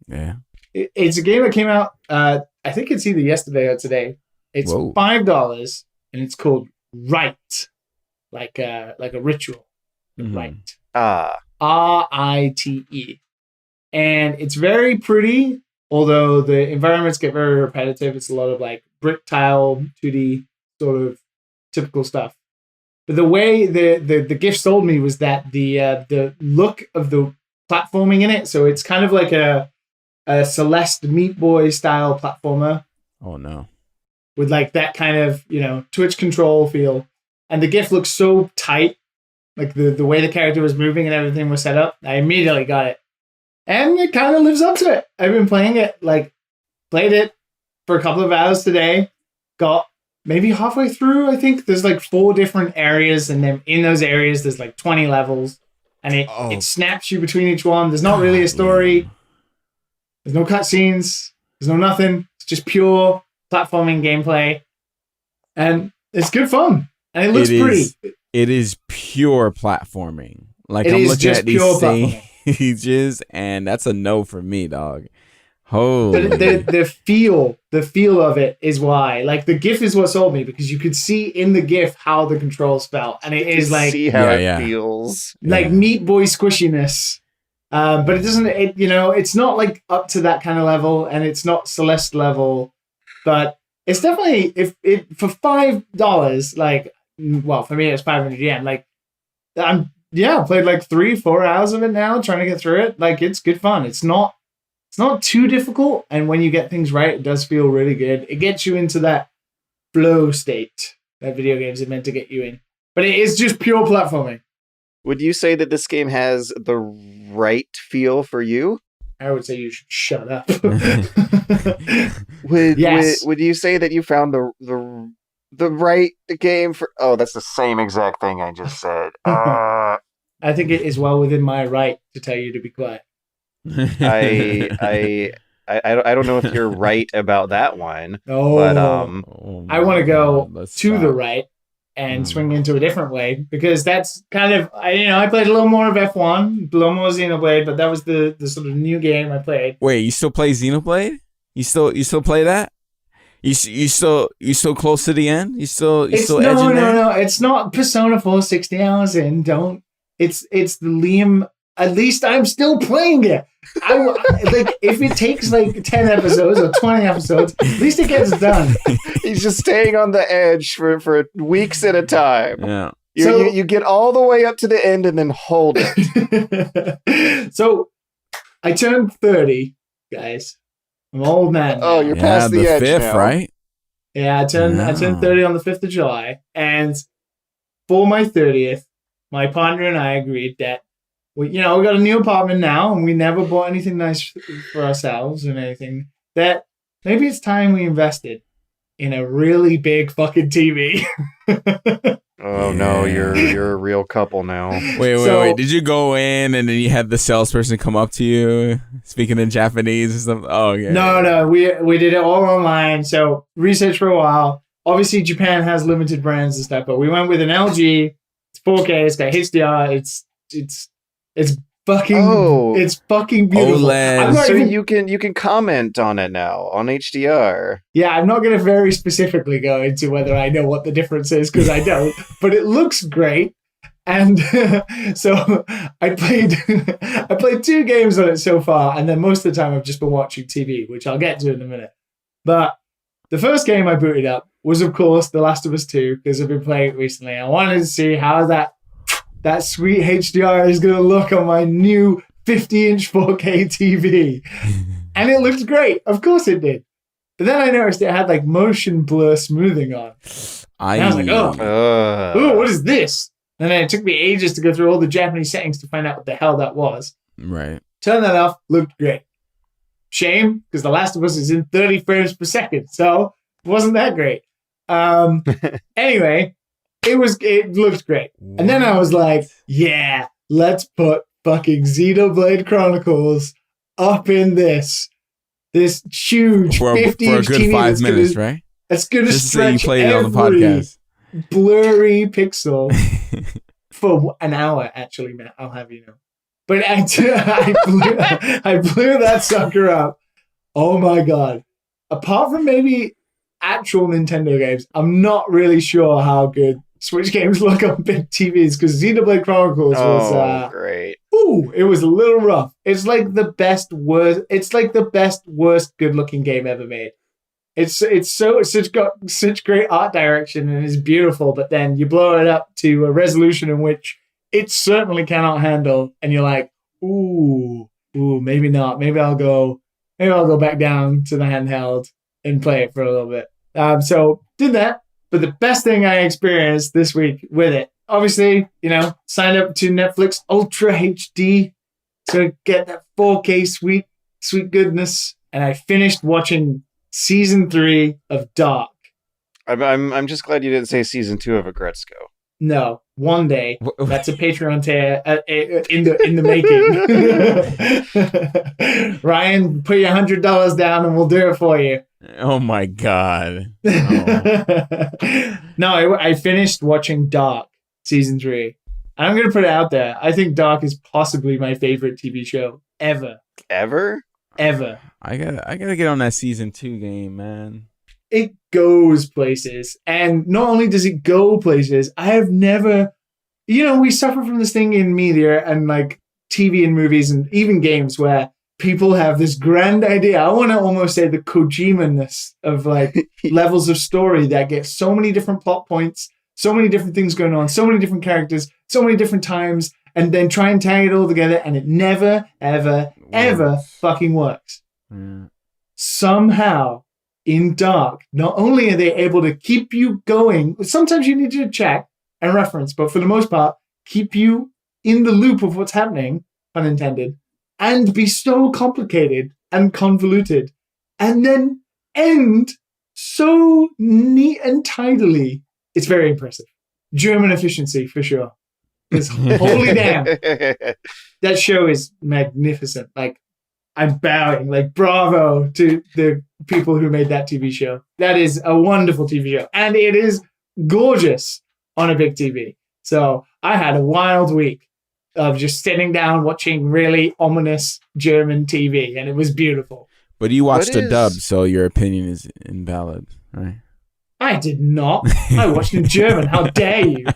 Yeah. It's a game that came out, I think it's either yesterday or today. It's $5, and it's called RITE, like a ritual. RITE. RITE. And it's very pretty, although the environments get very repetitive. It's a lot of like brick tile, 2D sort of typical stuff. But the way the GIF sold me was that the look of the platforming in it, so it's kind of like a Celeste Meat Boy style platformer. Oh no. With like that kind of, Twitch control feel. And the GIF looks so tight, like the way the character was moving and everything was set up. I immediately got it. And it kind of lives up to it. I've been playing it, played it for a couple of hours today. Got maybe halfway through, I think. There's like 4 different areas, and then in those areas, there's like 20 levels. And it snaps you between each one. There's not really a story. There's no cutscenes. There's no nothing. It's just pure platforming gameplay. And it's good fun. And it looks pretty. It is pure platforming. Like, I'm looking at these stages, and that's a no for me, dog. Holy. The feel of it is why. Like, the GIF is what sold me, because you could see in the GIF how the controls felt, and it is like, see how it feels, like Meat Boy squishiness. But it doesn't. It's not like up to that kind of level, and it's not Celeste level, but it's definitely for $5. Like, well, for me it's 500 yen. Like, I played like 3-4 hours of it now, trying to get through it. Like, it's good fun. It's not too difficult, and when you get things right, it does feel really good. It gets you into that flow state that video games are meant to get you in. But it is just pure platforming. Would you say that this game has the right feel for you? I would say you should shut up. Would you say that you found the right game for? Oh, that's the same exact thing I just said. I think it is well within my right to tell you to be quiet. I don't know if you're right about that one. But I want to go to the right and swing into a different way, because that's kind of, I played a little more of F1, a little more Xenoblade, but that was the sort of new game I played. Wait, you still play Xenoblade? You still play that? You still close to the end? You still edging there? No, it's not Persona 4 60 hours in. Don't. It's the Liam. At least I'm still playing it. If it takes like 10 episodes or 20 episodes, at least it gets done. He's just staying on the edge for weeks at a time. Yeah. You get all the way up to the end and then hold it. So I turned 30, guys. I'm an old man now. Oh, you're past the edge 5th, now. right? Yeah, I turned 30 on the 5th of July. And for my 30th, my partner and I agreed that we got a new apartment now, and we never bought anything nice for ourselves and anything. That maybe it's time we invested in a really big fucking TV. Oh no, you're a real couple now. Wait. Did you go in and then you had the salesperson come up to you speaking in Japanese or something? Oh yeah. No. We did it all online. So research for a while. Obviously, Japan has limited brands and stuff, but we went with an LG. It's 4K. It's got HDR. It's fucking beautiful. OLED. So you can comment on it now on HDR. Yeah, I'm not going to very specifically go into whether I know what the difference is, because I don't. But it looks great, and so I played 2 games on it so far, and then most of the time I've just been watching TV, which I'll get to in a minute. But the first game I booted up was, of course, The Last of Us 2, because I've been playing it recently. I wanted to see how that sweet HDR is going to look on my new 50-inch 4K TV. And it looked great. Of course it did. But then I noticed it had like motion blur smoothing on. And I was like, oh, what is this? And then it took me ages to go through all the Japanese settings to find out what the hell that was. Right. Turn that off, looked great. Shame, because The Last of Us is in 30 frames per second, so it wasn't that great. Anyway, it looked great. What? And then I was like, yeah, let's put fucking Xenoblade Chronicles up in this huge 50-inch for a good 5 minutes, right? It's going to stretch you played it on the podcast. Blurry pixel for an hour, actually, Matt. I'll have you know. But I blew that sucker up. Oh my God. Apart from maybe actual Nintendo games, I'm not really sure how good Switch games look on big TVs, because Xenoblade Chronicles was great. Ooh, it was a little rough. It's like the best worst good looking game ever made. It's got such great art direction and it's beautiful, but then you blow it up to a resolution in which it certainly cannot handle, and you're like, ooh, maybe not. Maybe I'll go back down to the handheld and play it for a little bit. So did that. But the best thing I experienced this week with it, obviously, signed up to Netflix Ultra HD to get that 4K sweet goodness, and I finished watching season 3 of Dark. I'm just glad you didn't say season 2 of Agretzko. No, one day. That's a Patreon tier in the making. Ryan, put your $100 down and we'll do it for you. Oh my God. Oh. No, I finished watching Dark season 3. And I'm going to put it out there. I think Dark is possibly my favorite TV show ever. Ever? Ever. I gotta get on that season 2 game, man. It goes places. And not only does it go places, I have never, we suffer from this thing in media and like TV and movies and even games where people have this grand idea. I want to almost say the Kojima-ness of like levels of story that get so many different plot points, so many different things going on, so many different characters, so many different times, and then try and tag it all together, and it never, ever, ever fucking works. Yeah. Somehow, in Dark, not only are they able to keep you going, sometimes you need to check and reference, but for the most part, keep you in the loop of what's happening, unintended, and be so complicated and convoluted, and then end so neat and tidily. It's very impressive. German efficiency, for sure. Because holy damn, that show is magnificent. Like, I'm bowing, like, bravo to the people who made that TV show. That is a wonderful TV show. And it is gorgeous on a big TV. So I had a wild week of just sitting down watching really ominous German TV, and it was beautiful. But you watched a dub, so your opinion is invalid, right? I did not. I watched in German. How dare you?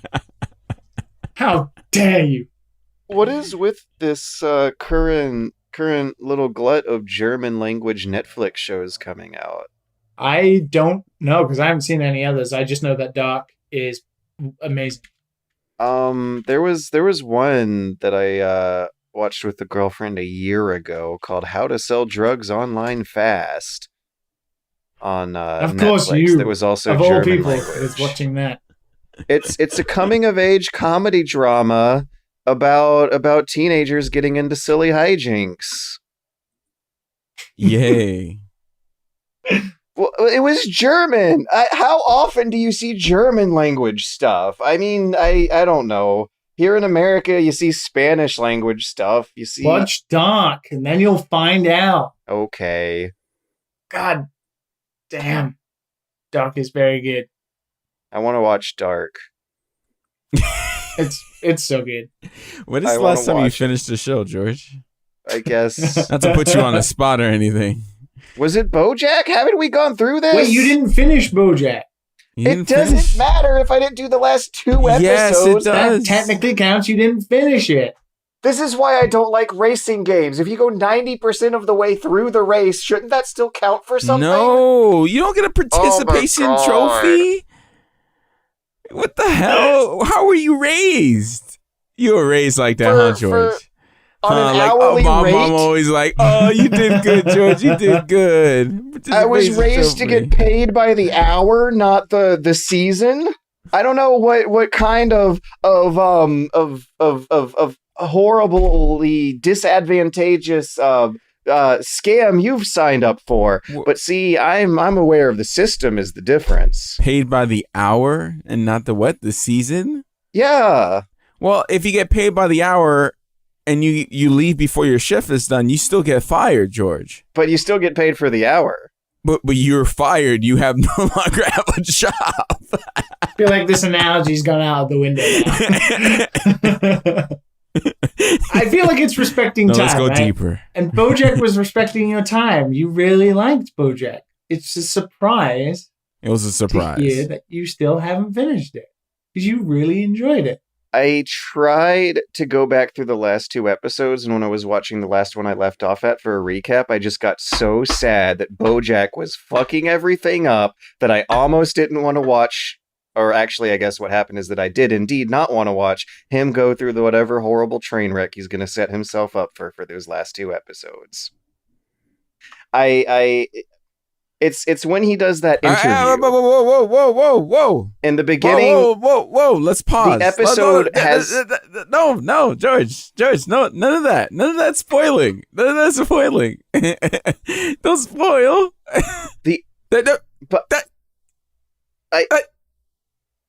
How dare you? What is with this current little glut of German language Netflix shows coming out? I don't know, because I haven't seen any others. I just know that Dark is amazing. There was one that I watched with a girlfriend a year ago called How to Sell Drugs Online Fast on of Netflix. course, you There was also of German all people language. is watching that. It's a coming of age comedy drama about teenagers getting into silly hijinks. Yay. Well, it was German. How often do you see German language stuff? I mean, I don't know. Here in America, you see Spanish language stuff. You see. Watch Dark, and then you'll find out. Okay. God damn. Dark is very good. I want to watch Dark. It's so good. When is the last time you finished the show, George? I guess. Not to put you on the spot or anything. Was it BoJack? Haven't we gone through this? Wait, you didn't finish BoJack. It doesn't matter if I didn't do the last 2 episodes. Yes, it does. That technically counts. You didn't finish it. This is why I don't like racing games. If you go 90% of the way through the race, shouldn't that still count for something? No, you don't get a participation trophy. What the hell? How were you raised? You were raised like that, huh, George? On an like, hourly rate? Mom always like, oh, you did good, George. You did good. I was raised to get paid by the hour, not the season. I don't know what kind of horribly disadvantageous scam you've signed up for. But see, I'm aware of the system is the difference. Paid by the hour and not the what? The season? Yeah. Well, if you get paid by the hour and you leave before your shift is done, you still get fired, George. But you still get paid for the hour. But you're fired. You have no longer have a job. I feel like this analogy's gone out of the window now. I feel like it's respecting time. Let's go right? deeper. And BoJack was respecting your time. You really liked BoJack. It's a surprise. It was a surprise. To hear that you still haven't finished it because you really enjoyed it. I tried to go back through the last 2 episodes, and when I was watching the last one I left off at for a recap, I just got so sad that BoJack was fucking everything up that I almost didn't want to watch. Or actually, I guess what happened is that I did indeed not want to watch him go through the whatever horrible train wreck he's going to set himself up for those last 2 episodes. It's when he does that interview. Whoa. In the beginning. Whoa. Let's pause. The episode has. No, George. No, none of that. None of that spoiling. Don't spoil.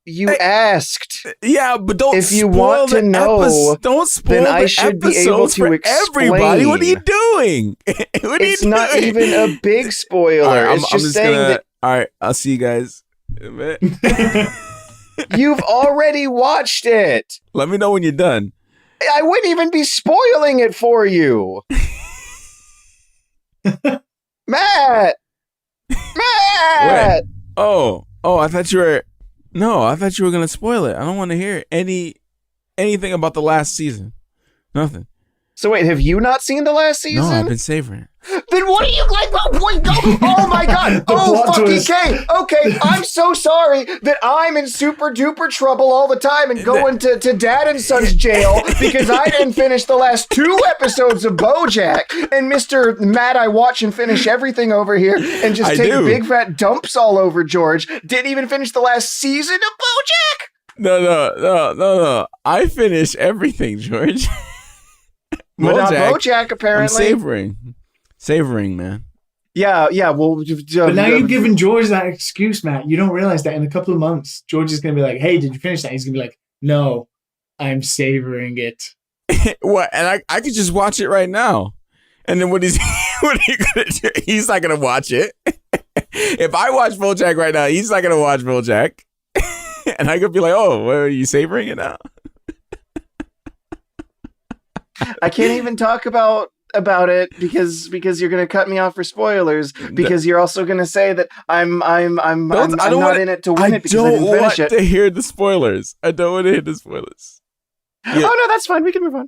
You asked. Yeah, but don't. If you want to know, don't spoil then I should be able to explain. Everybody. What are you doing? It's not even a big spoiler. Right, it's just saying that. All right, I'll see you guys in a minute. You've already watched it. Let me know when you're done. I wouldn't even be spoiling it for you. Matt. Wait. Oh, I thought you were. No, I thought you were gonna spoil it. I don't want to hear anything about the last season. Nothing. So wait, have you not seen the last season? No, I've been savoring it. Then what do you like? Oh my god! Oh fucking K! Okay, I'm so sorry that I'm in super duper trouble all the time and going to Dad and Son's jail because I didn't finish the last 2 episodes of BoJack. And Mr. Matt, I watch and finish everything over here and just take big fat dumps all over George. Didn't even finish the last season of BoJack. No. I finish everything, George. BoJack, apparently. I'm savoring, man. Yeah. Well, but now you've given George that excuse, Matt. You don't realize that in a couple of months, George is going to be like, "Hey, did you finish that?" He's going to be like, "No, I'm savoring it." What? And I could just watch it right now. And then what are you gonna do? He's not gonna watch it. If I watch BoJack right now, he's not gonna watch BoJack. And I could be like, "Oh, are you savoring it now?" I can't even talk about it because you're going to cut me off for spoilers because you're also going to say that I'm not in it to win it because I didn't finish it. I don't want to hear the spoilers. I don't want to hear the spoilers. Yeah. Oh no, that's fine. We can move on.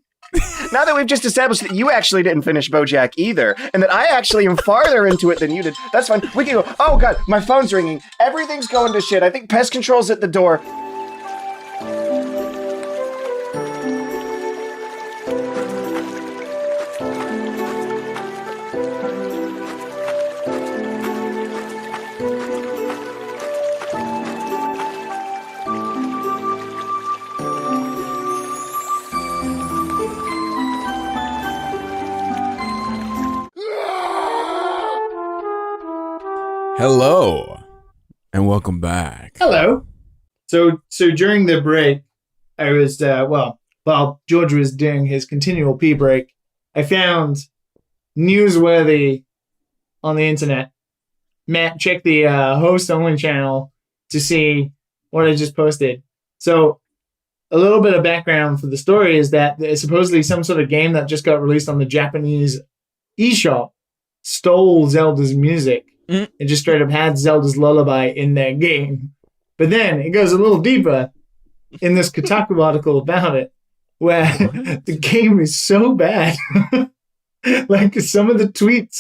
Now that we've just established that you actually didn't finish BoJack either, and that I actually am farther into it than you did, that's fine. We can go. Oh god, my phone's ringing. Everything's going to shit. I think pest control's at the door. Hello, and welcome back. Hello. So during the break, I was while George was doing his continual pee break, I found newsworthy on the internet. Matt, check the host only channel to see what I just posted. So a little bit of background for the story is that there's supposedly some sort of game that just got released on the Japanese eShop stole Zelda's music. And just straight up had Zelda's Lullaby in their game. But then it goes a little deeper in this Kotaku article about it, where the game is so bad. Like some of the tweets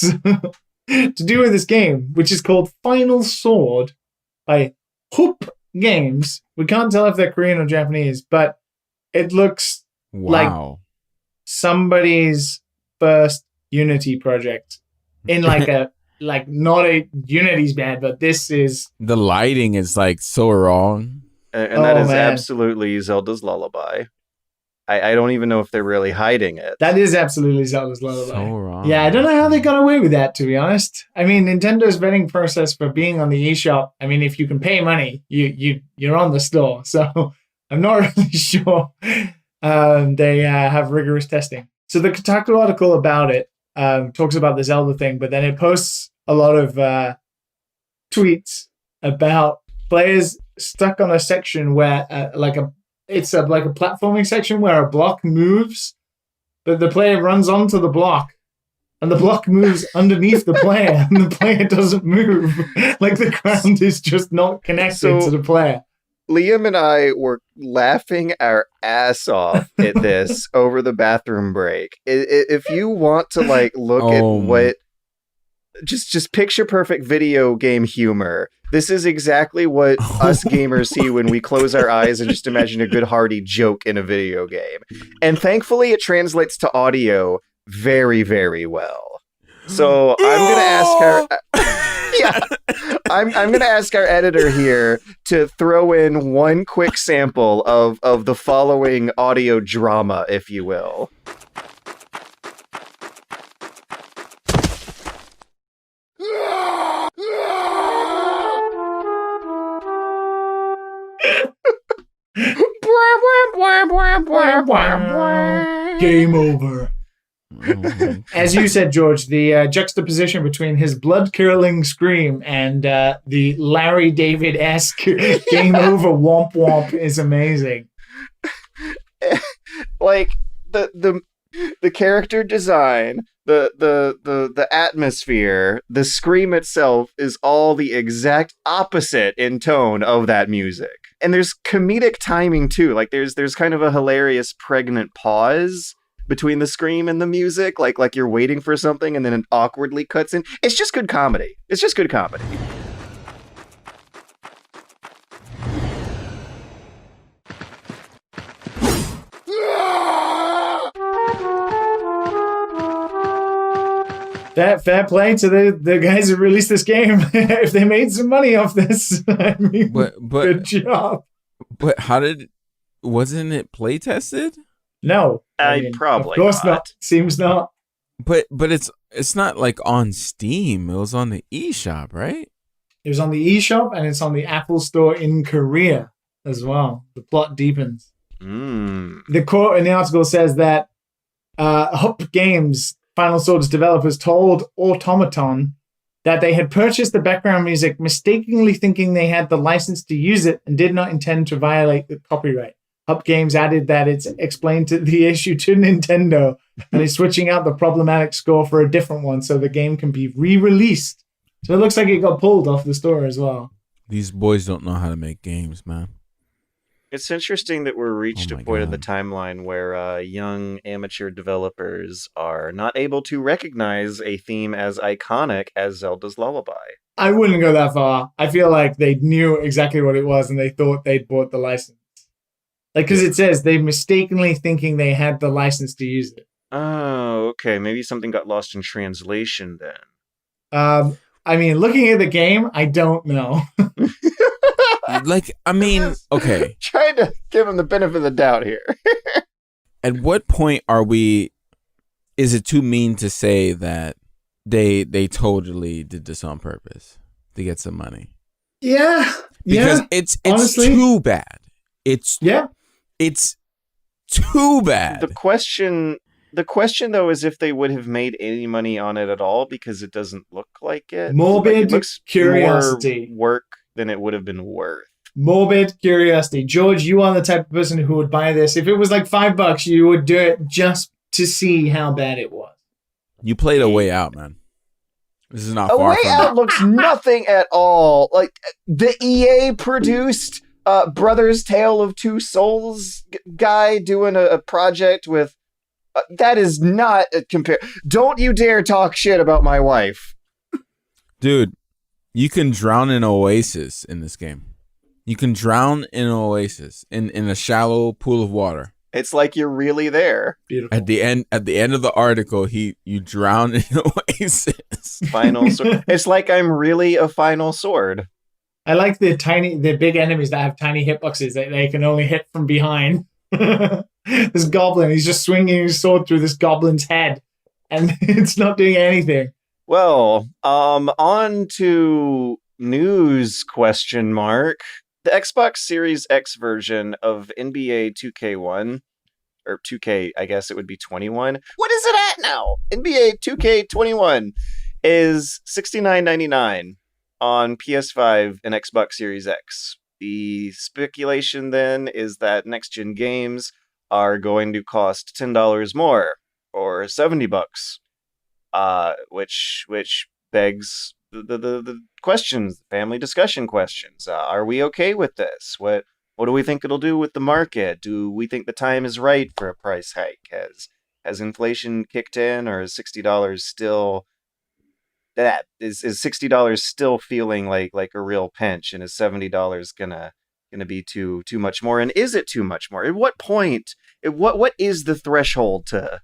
to do with this game, which is called Final Sword by Hoop Games. We can't tell if they're Korean or Japanese, but it looks like somebody's first Unity project in like a not a Unity's bad, but this is the lighting is like so wrong, and that is absolutely Zelda's Lullaby. I don't even know if they're really hiding it. That is absolutely Zelda's Lullaby. So wrong. Yeah, I don't know how they got away with that, to be honest. I mean, Nintendo's vetting process for being on the eShop. I mean, if you can pay money, you're on the store. So I'm not really sure they have rigorous testing. So the Kotaku article about it talks about the Zelda thing, but then it posts a lot of tweets about players stuck on a section where it's a platforming section where a block moves, but the player runs onto the block and the block moves underneath the player and the player doesn't move. Like the ground is just not connected to the player. Liam and I were laughing our ass off at this over the bathroom break. If you want to like look at what just picture perfect video game humor, this is exactly what us gamers see when we close our eyes and just imagine a good hearty joke in a video game. And thankfully it translates to audio very, very well. So I'm gonna ask I'm gonna ask our editor here to throw in one quick sample of the following audio drama, if you will. Game over. As you said, George, the juxtaposition between his blood-curdling scream and the Larry David-esque game over womp womp is amazing. Like the character design, the atmosphere, the scream itself is all the exact opposite in tone of that music. And there's comedic timing too. Like there's kind of a hilarious pregnant pause between the scream and the music, like you're waiting for something and then it awkwardly cuts in. It's just good comedy. It's just good comedy. Fair play to the guys who released this game. If they made some money off this, I mean, but good job. But wasn't it play tested? No, I mean, probably of course not. Seems not. But it's not like on Steam. It was on the eShop, right? It was on the eShop and it's on the Apple Store in Korea as well. The plot deepens. The quote in the article says that Hup Games, Final Swords developers, told Automaton that they had purchased the background music mistakenly thinking they had the license to use it and did not intend to violate the copyright. Hup Games added that it's explained the issue to Nintendo and is switching out the problematic score for a different one so the game can be re-released. So it looks like it got pulled off the store as well. These boys don't know how to make games, man. It's interesting that we're reached a point in the timeline where young amateur developers are not able to recognize a theme as iconic as Zelda's Lullaby. I wouldn't go that far. I feel like they knew exactly what it was and they thought they'd bought the license. Like, because it says they mistakenly thinking they had the license to use it. Oh, okay. Maybe something got lost in translation then. I mean, looking at the game, I don't know. Like, I mean, okay. Trying to give them the benefit of the doubt here. At what point is it too mean to say that they totally did this on purpose to get some money? Yeah. Because it's honestly, too bad. It's too bad. The question though is if they would have made any money on it at all, because it doesn't look like it. Morbid like it looks curiosity. More work than it would have been worth. Morbid curiosity. George, you are the type of person who would buy this. If it was like $5, you would do it just to see how bad it was. You played A Way Out, man. This is not A far Way from Out it. looks nothing at all like the EA produced Brothers Tale of Two Souls guy doing a project with that is not a compare. Don't you dare talk shit about my wife. Dude, you can drown in an oasis in this game. You can drown in an oasis in a shallow pool of water. It's like you're really there. Beautiful. At the end of the article, you drown in an oasis. Final sword. It's like I'm really a final sword. I like the big enemies that have tiny hitboxes that they can only hit from behind. This goblin, he's just swinging his sword through this goblin's head, and it's not doing anything. Well, on to news ? The Xbox Series X version of NBA 2K1, or 2K, I guess it would be 21. What is it at now? NBA 2K21 is $69.99 on PS5 and Xbox Series X. The speculation then is that next-gen games are going to cost $10 more, or $70, which begs the questions, family discussion questions. Are we okay with this? What do we think it'll do with the market? Do we think the time is right for a price hike? Has inflation kicked in, or is $60 still that? Is $60 still feeling like a real pinch, and is $70 gonna be too much more? And is it too much more? At what point? What is the threshold to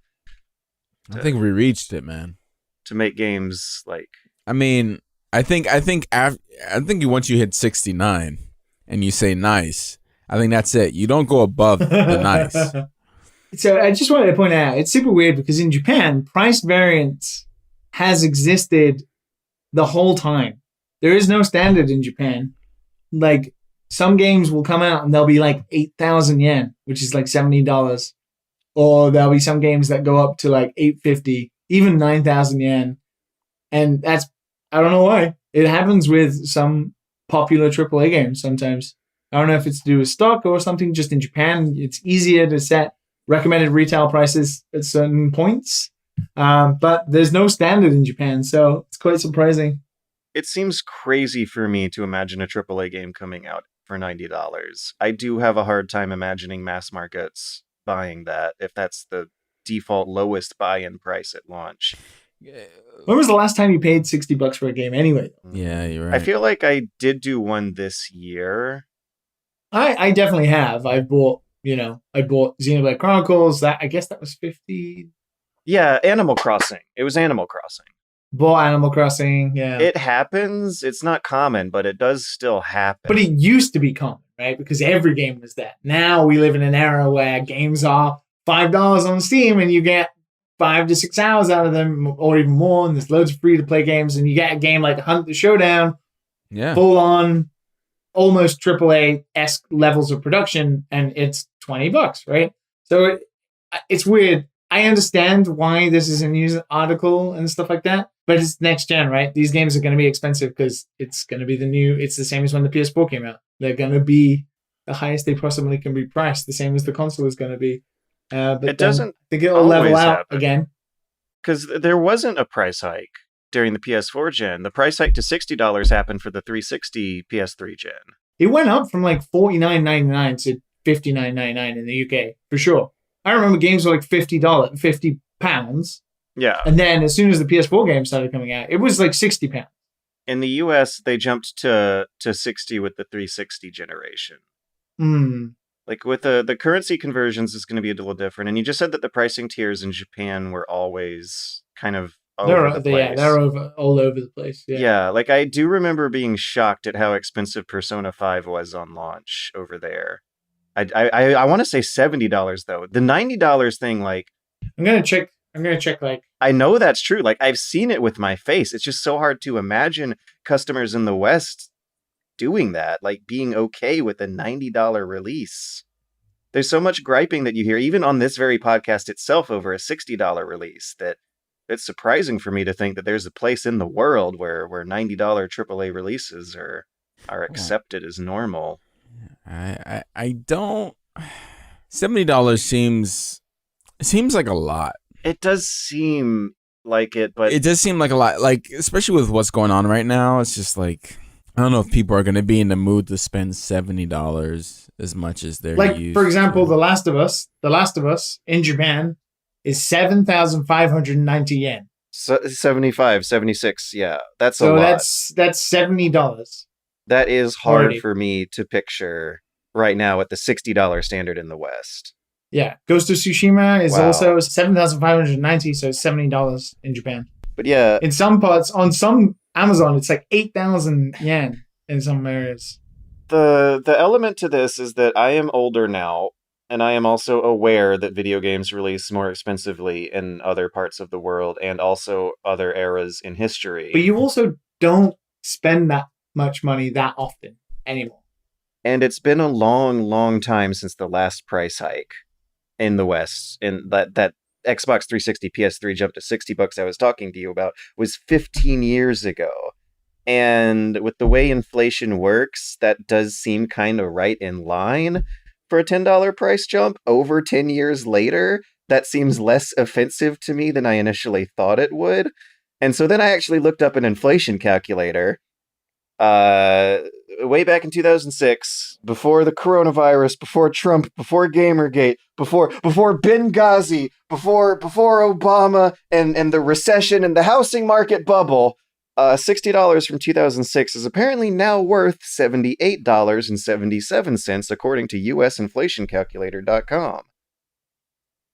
I think we reached it, man. to make games like? I mean, I think once you hit 69 and you say nice, I think that's it. You don't go above the nice. So I just wanted to point out, it's super weird because in Japan, price variance has existed the whole time. There is no standard in Japan. Like, some games will come out and they'll be like 8,000 yen, which is like $70. Or there'll be some games that go up to like 850, even 9,000 yen. And that's, I don't know why. It happens with some popular AAA games sometimes. I don't know if it's to do with stock or something. Just in Japan, it's easier to set recommended retail prices at certain points. But there's no standard in Japan, so it's quite surprising. It seems crazy for me to imagine a AAA game coming out for $90. I do have a hard time imagining mass markets buying that, if that's the default lowest buy-in price at launch. When was the last time you paid $60 for a game anyway? Yeah, you're right. I feel like I did do one this year. I definitely have. I bought Xenoblade Chronicles. I guess that was 50. Yeah, Animal Crossing. It was Animal Crossing. Bought Animal Crossing, yeah. It happens. It's not common, but it does still happen. But it used to be common, right? Because every game was that. Now we live in an era where games are $5 on Steam and you get 5 to 6 hours out of them, or even more, and there's loads of free-to-play games, and you get a game like Hunt the Showdown, full-on, almost AAA-esque levels of production, and it's $20, right? So it's weird. I understand why this is a news article and stuff like that, but it's next gen, right? These games are going to be expensive because it's going to be it's the same as when the PS4 came out. They're going to be the highest they possibly can be priced, the same as the console is going to be. But it doesn't. I think it'll level out again. Because there wasn't a price hike during the PS4 gen. The price hike to $60 happened for the 360 PS3 gen. It went up from like $49.99 to $59.99 in the UK, for sure. I remember games were like £50. Yeah. And then as soon as the PS4 game started coming out, it was like £60. In the US, they jumped to 60 with the 360 generation. Like with the currency conversions is going to be a little different. And you just said that the pricing tiers in Japan were always kind of over the place. Yeah, they're all over the place. Yeah, like I do remember being shocked at how expensive Persona 5 was on launch over there. I want to say $70 though. The $90 thing, like I'm gonna check. Like I know that's true. Like I've seen it with my face. It's just so hard to imagine customers in the West doing that, like being okay with a $90 release. There's so much griping that you hear, even on this very podcast itself, over a $60 release. That it's surprising for me to think that there's a place in the world where $90 AAA releases are accepted as normal. I don't. $70 seems like a lot. It does seem like it, but it does seem like a lot. Like especially with what's going on right now, it's just like I don't know if people are going to be in the mood to spend $70 as much as they're like. Used For example, to. The Last of Us in Japan is 7,590 yen. 75, 76. Yeah, that's a lot. That's $70. That is hard already for me to picture right now at the $60 standard in the West. Yeah, Ghost of Tsushima is also 7,590, so it's $70 in Japan. But yeah, in some parts, on some Amazon, it's like 8,000 yen in some areas. The element to this is that I am older now, and I am also aware that video games release more expensively in other parts of the world and also other eras in history. But you also don't spend that much money that often anymore. And it's been a long, long time since the last price hike in the West. And that Xbox 360 PS3 jumped to $60 I was talking to you about was 15 years ago. And with the way inflation works, that does seem kind of right in line for a $10 price jump over 10 years later. That seems less offensive to me than I initially thought it would. And so then I actually looked up an inflation calculator. Way back in 2006, before the coronavirus, before Trump, before Gamergate, before Benghazi, before Obama and the recession and the housing market bubble, $60 from 2006 is apparently now worth $78.77 according to usinflationcalculator.com.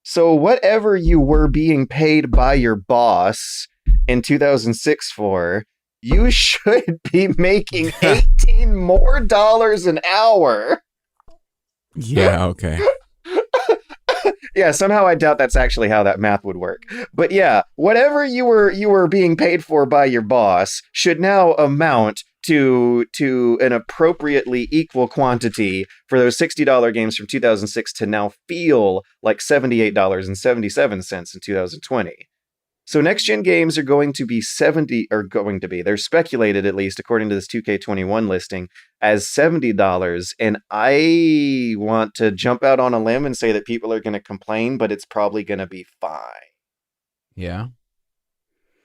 So whatever you were being paid by your boss in 2006 for, you should be making $18 more an hour. Yeah, okay. Yeah, somehow I doubt that's actually how that math would work. But yeah, whatever you were being paid for by your boss should now amount to an appropriately equal quantity for those $60 games from 2006 to now feel like $78.77 in 2020. So next-gen games are going to be they're speculated, at least according to this 2K21 listing, as $70, and I want to jump out on a limb and say that people are going to complain, but it's probably going to be fine. Yeah.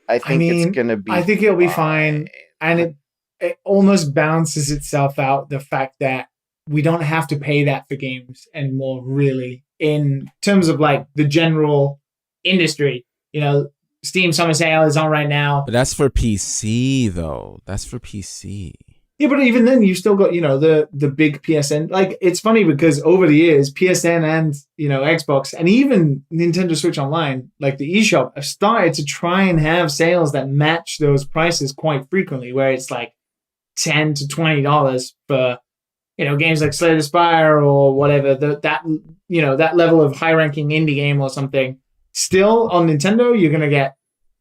I think it'll be fine, and it almost balances itself out, the fact that we don't have to pay that for games anymore, really, in terms of like the general industry. You know, Steam Summer Sale is on right now. But that's for PC, though. That's for PC. Yeah, but even then, you still got, the big PSN. Like, it's funny because over the years, PSN and, Xbox and even Nintendo Switch Online, like the eShop, have started to try and have sales that match those prices quite frequently, where it's like $10 to $20 for, games like Slay the Spire or whatever, that level of high-ranking indie game or something. Still, on Nintendo, you're going to get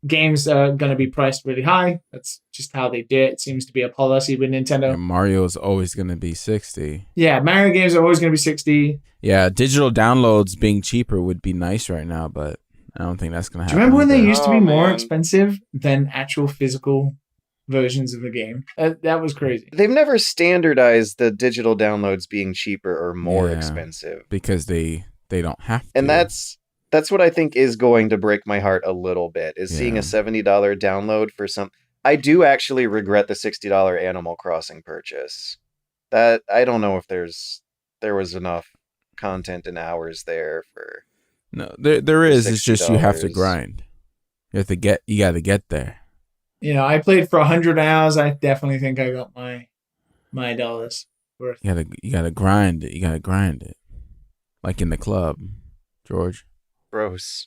games that are going to be priced really high. That's just how they do it. It seems to be a policy with Nintendo. And Mario's always going to be $60. Yeah, Mario games are always going to be $60. Yeah, digital downloads being cheaper would be nice right now, but I don't think that's going to happen. Do you remember when they used to be more man. expensive than actual physical versions of the game? That was crazy. They've never standardized the digital downloads being cheaper or more expensive. Because they don't have to. And that's what I think is going to break my heart a little bit, is seeing a $70 download for some. I do actually regret the $60 Animal Crossing purchase. That I don't know if there was enough content and hours there for. No, there is. $60. It's just you have to grind. You got to get there. I played for 100 hours. I definitely think I got my dollars worth. You gotta grind it. You gotta grind it, like in the club, George. Gross.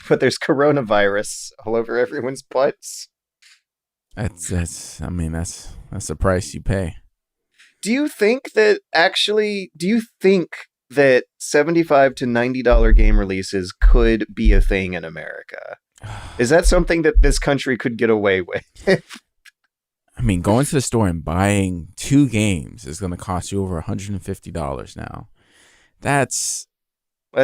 But there's coronavirus all over everyone's butts. That's the price you pay. Do you think that $75 to $90 game releases could be a thing in America? Is that something that this country could get away with? I mean, going to the store and buying 2 games is going to cost you over $150 now. That's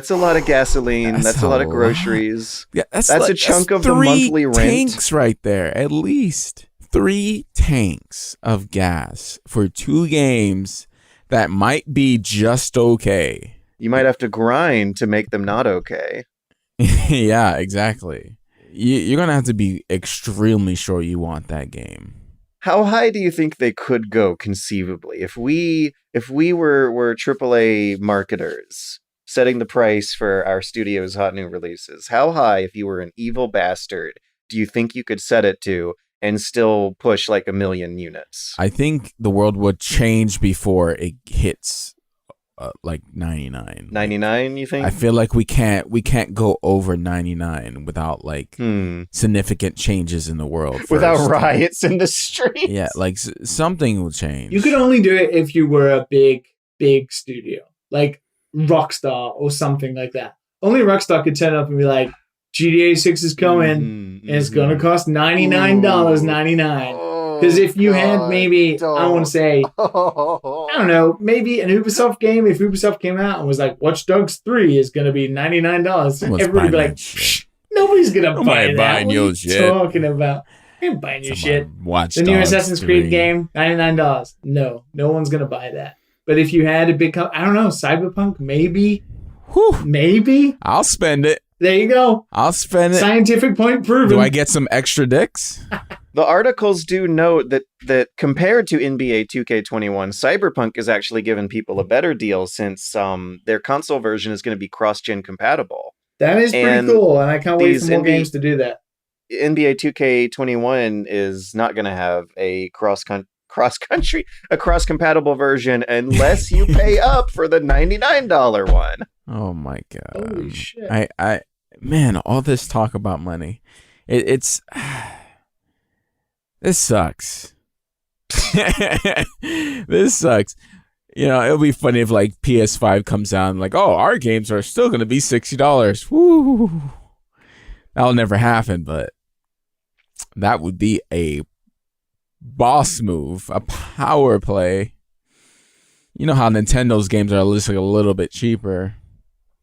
a lot of gasoline. That's a lot of groceries. Yeah, that's a chunk of the monthly rent. 3 tanks right there. At least 3 tanks of gas for 2 games that might be just okay. You might have to grind to make them not okay. Yeah, exactly. You're going to have to be extremely sure you want that game. How high do you think they could go conceivably? If we were AAA marketers setting the price for our studio's hot new releases, how high, if you were an evil bastard, do you think you could set it to and still push like 1 million units? I think the world would change before it hits like 99. 99, you think? I feel like we can't go over 99 without like significant changes in the world first. Without riots in the streets. Yeah, like something will change. You could only do it if you were a big studio, like Rockstar or something like that. Only Rockstar could turn up and be like, GTA 6 is coming, and it's going to cost $99.99. Because if you had maybe, I want to say, I don't know, maybe an Ubisoft game, if Ubisoft came out and was like, Watch Dogs 3 is going to be $99, everybody would be like, nobody's going to buy that. What are you talking about? ain't buying your Some, shit. Watch The new Dogs Assassin's 3. Creed game, $99. No one's gonna buy that. But if you had a big, I don't know, Cyberpunk, maybe. Whew. Maybe. I'll spend it. There you go. I'll spend it. Scientific point proven. Do I get some extra dicks? The articles do note that compared to NBA 2K21, Cyberpunk is actually giving people a better deal since their console version is going to be cross-gen compatible. That is pretty cool, and I can't wait for more games to do that. NBA 2K21 is not going to have a cross-compatible version unless you pay up for the $99 one. Oh my god! Holy shit! Man, all this talk about money, it's this sucks. This sucks. You know, it'll be funny if like PS5 comes out like, oh, our games are still going to be $60. Woo! That'll never happen, but that would be a boss move, a power play. You know how Nintendo's games are at least like a little bit cheaper.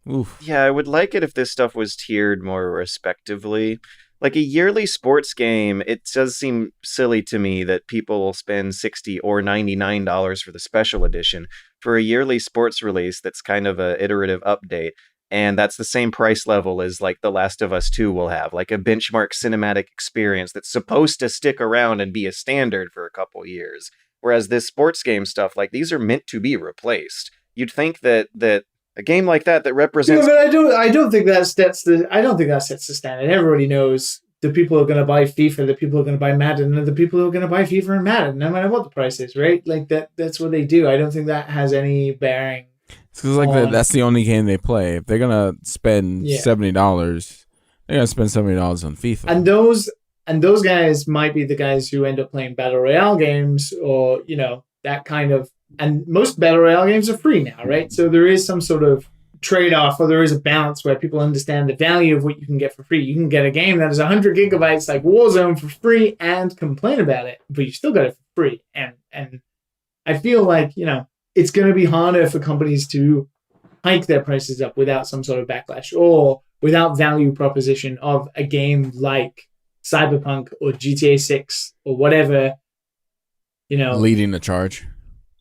Oof. Yeah, I would like it if this stuff was tiered more respectively. Like a yearly sports game, it does seem silly to me that people will spend $60 or $99 for the special edition for a yearly sports release that's kind of a iterative update. And that's the same price level as like The Last of Us 2 will have, like a benchmark cinematic experience that's supposed to stick around and be a standard for a couple years. Whereas this sports game stuff, like these are meant to be replaced. You'd think that a game like that represents. Yeah, but I don't think that sets the standard. Everybody knows the people who are going to buy FIFA, the people who are going to buy Madden, and the people who are going to buy FIFA and Madden, no matter what the price is, right? Like that's what they do. I don't think that has any bearing. It's because like that's the only game they play. If they're gonna spend $70, they're gonna spend $70 on FIFA. And those guys might be the guys who end up playing battle royale games, or that kind of. And most battle royale games are free now, right? So there is some sort of trade-off, or there is a balance where people understand the value of what you can get for free. You can get a game that is 100 gigabytes like Warzone for free and complain about it, but you still got it for free. And I feel like, it's going to be harder for companies to hike their prices up without some sort of backlash or without value proposition of a game like Cyberpunk or GTA 6 or whatever, leading the charge.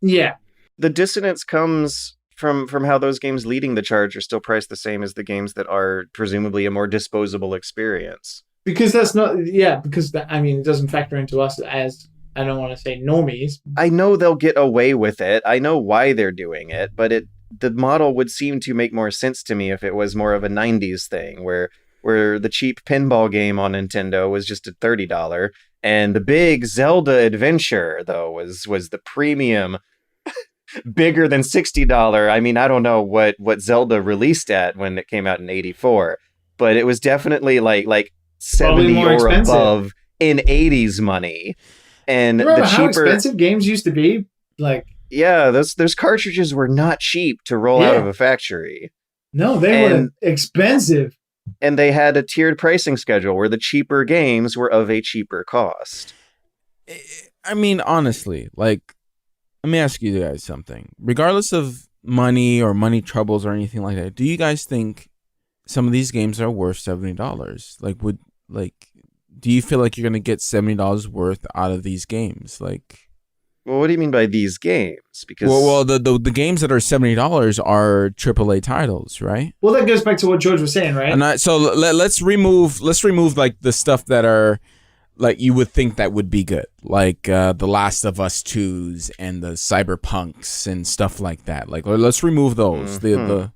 Yeah. The dissonance comes from how those games leading the charge are still priced the same as the games that are presumably a more disposable experience. Because it doesn't factor into us as, I don't want to say normies. I know they'll get away with it. I know why they're doing it, but the model would seem to make more sense to me if it was more of a 90s thing where the cheap pinball game on Nintendo was just a $30 and the big Zelda adventure though was the premium bigger than $60. I mean, I don't know what Zelda released at when it came out in 84, but it was definitely like 70 or above in 80s money. And remember the cheaper, how expensive games used to be? Like, yeah, those cartridges were not cheap to roll out of a factory. No, they were expensive. And they had a tiered pricing schedule where the cheaper games were of a cheaper cost. I mean, honestly, like, let me ask you guys something. Regardless of money or money troubles or anything like that, do you guys think some of these games are worth $70? Do you feel like you're gonna get $70 worth out of these games? Like, well, what do you mean by these games? Because the games that are $70 are AAA titles, right? Well, that goes back to what George was saying, right? And so let's remove like the stuff that are like you would think that would be good, like the Last of Us 2s and the Cyberpunks and stuff like that. Like, let's remove those. Mm-hmm.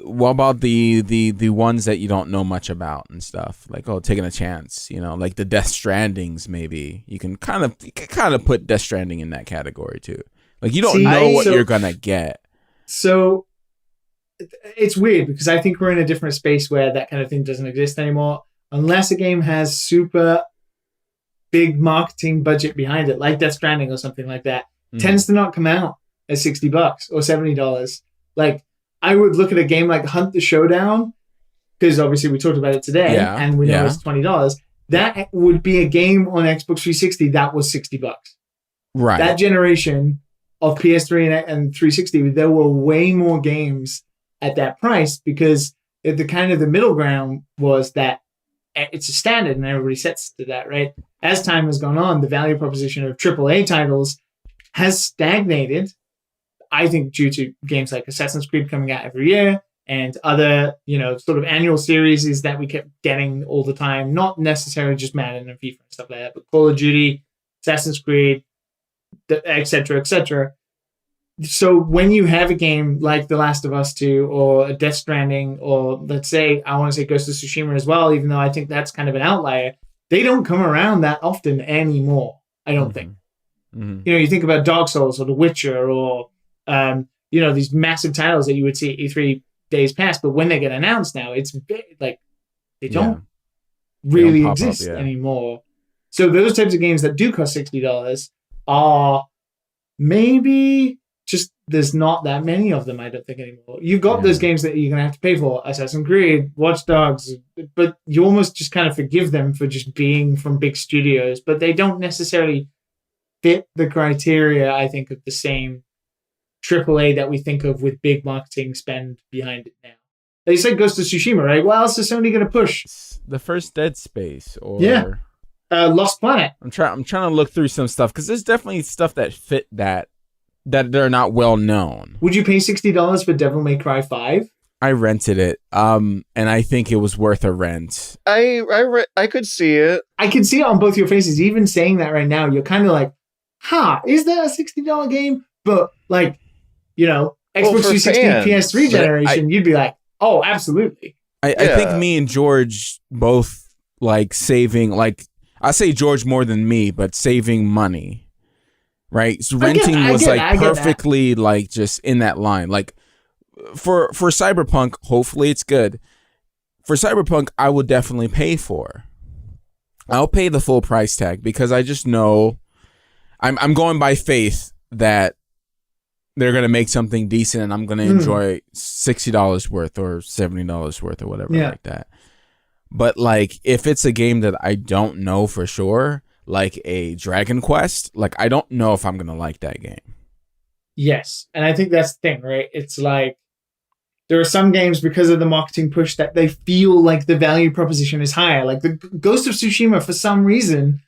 What about the ones that you don't know much about and stuff? Like, taking a chance, like the Death Strandings. Maybe you can kind of put Death Stranding in that category too. Like, you don't know what you're gonna get. So it's weird because I think we're in a different space where that kind of thing doesn't exist anymore, unless a game has super big marketing budget behind it, like Death Stranding or something like that. Tends to not come out at $60 or $70. Like, I would look at a game like Hunt the Showdown, because obviously we talked about it today, and we know it's $20. That would be a game on Xbox 360 that was $60. Right. That generation of PS3 and 360, there were way more games at that price because the kind of the middle ground was that it's a standard and everybody sets to that, right? As time has gone on, the value proposition of AAA titles has stagnated, I think, due to games like Assassin's Creed coming out every year and other, sort of annual series that we kept getting all the time, not necessarily just Madden and FIFA and stuff like that, but Call of Duty, Assassin's Creed, et cetera, et cetera. So when you have a game like The Last of Us 2 or Death Stranding, or let's say, I want to say Ghost of Tsushima as well, even though I think that's kind of an outlier, they don't come around that often anymore, I don't think. Mm-hmm. You think about Dark Souls or The Witcher or, these massive titles that you would see at E3 days past, but when they get announced now, it's like they don't really exist anymore. So those types of games that do cost $60 are maybe just there's not that many of them, I don't think, anymore. You've got those games that you're going to have to pay for, Assassin's Creed, Watch Dogs, but you almost just kind of forgive them for just being from big studios, but they don't necessarily fit the criteria, I think, of the same AAA that we think of with big marketing spend behind it now. They said Ghost of Tsushima, right? What else is Sony going to push? The first Dead Space or Lost Planet. I'm trying to look through some stuff because there's definitely stuff that fit that they're not well known. Would you pay $60 for Devil May Cry 5? I rented it, and I think it was worth a rent. I could see it. I can see it on both your faces. Even saying that right now, you're kind of like, is that a $60 game? But like, Xbox 360, PS3 generation, you'd be like, oh, absolutely. I think me and George both like saving, like I say George more than me, but saving money. Right, so renting was perfectly like just in that line. Like for Cyberpunk, hopefully it's good. For Cyberpunk, I will definitely pay for. I'll pay the full price tag because I just know I'm going by faith that they're gonna make something decent and I'm gonna enjoy $60 worth or $70 worth or whatever like that. But like if it's a game that I don't know for sure, like a Dragon Quest, like I don't know if I'm gonna like that game. Yes, and I think that's the thing, right? It's like there are some games because of the marketing push that they feel like the value proposition is higher. Like the Ghost of Tsushima, for some reason,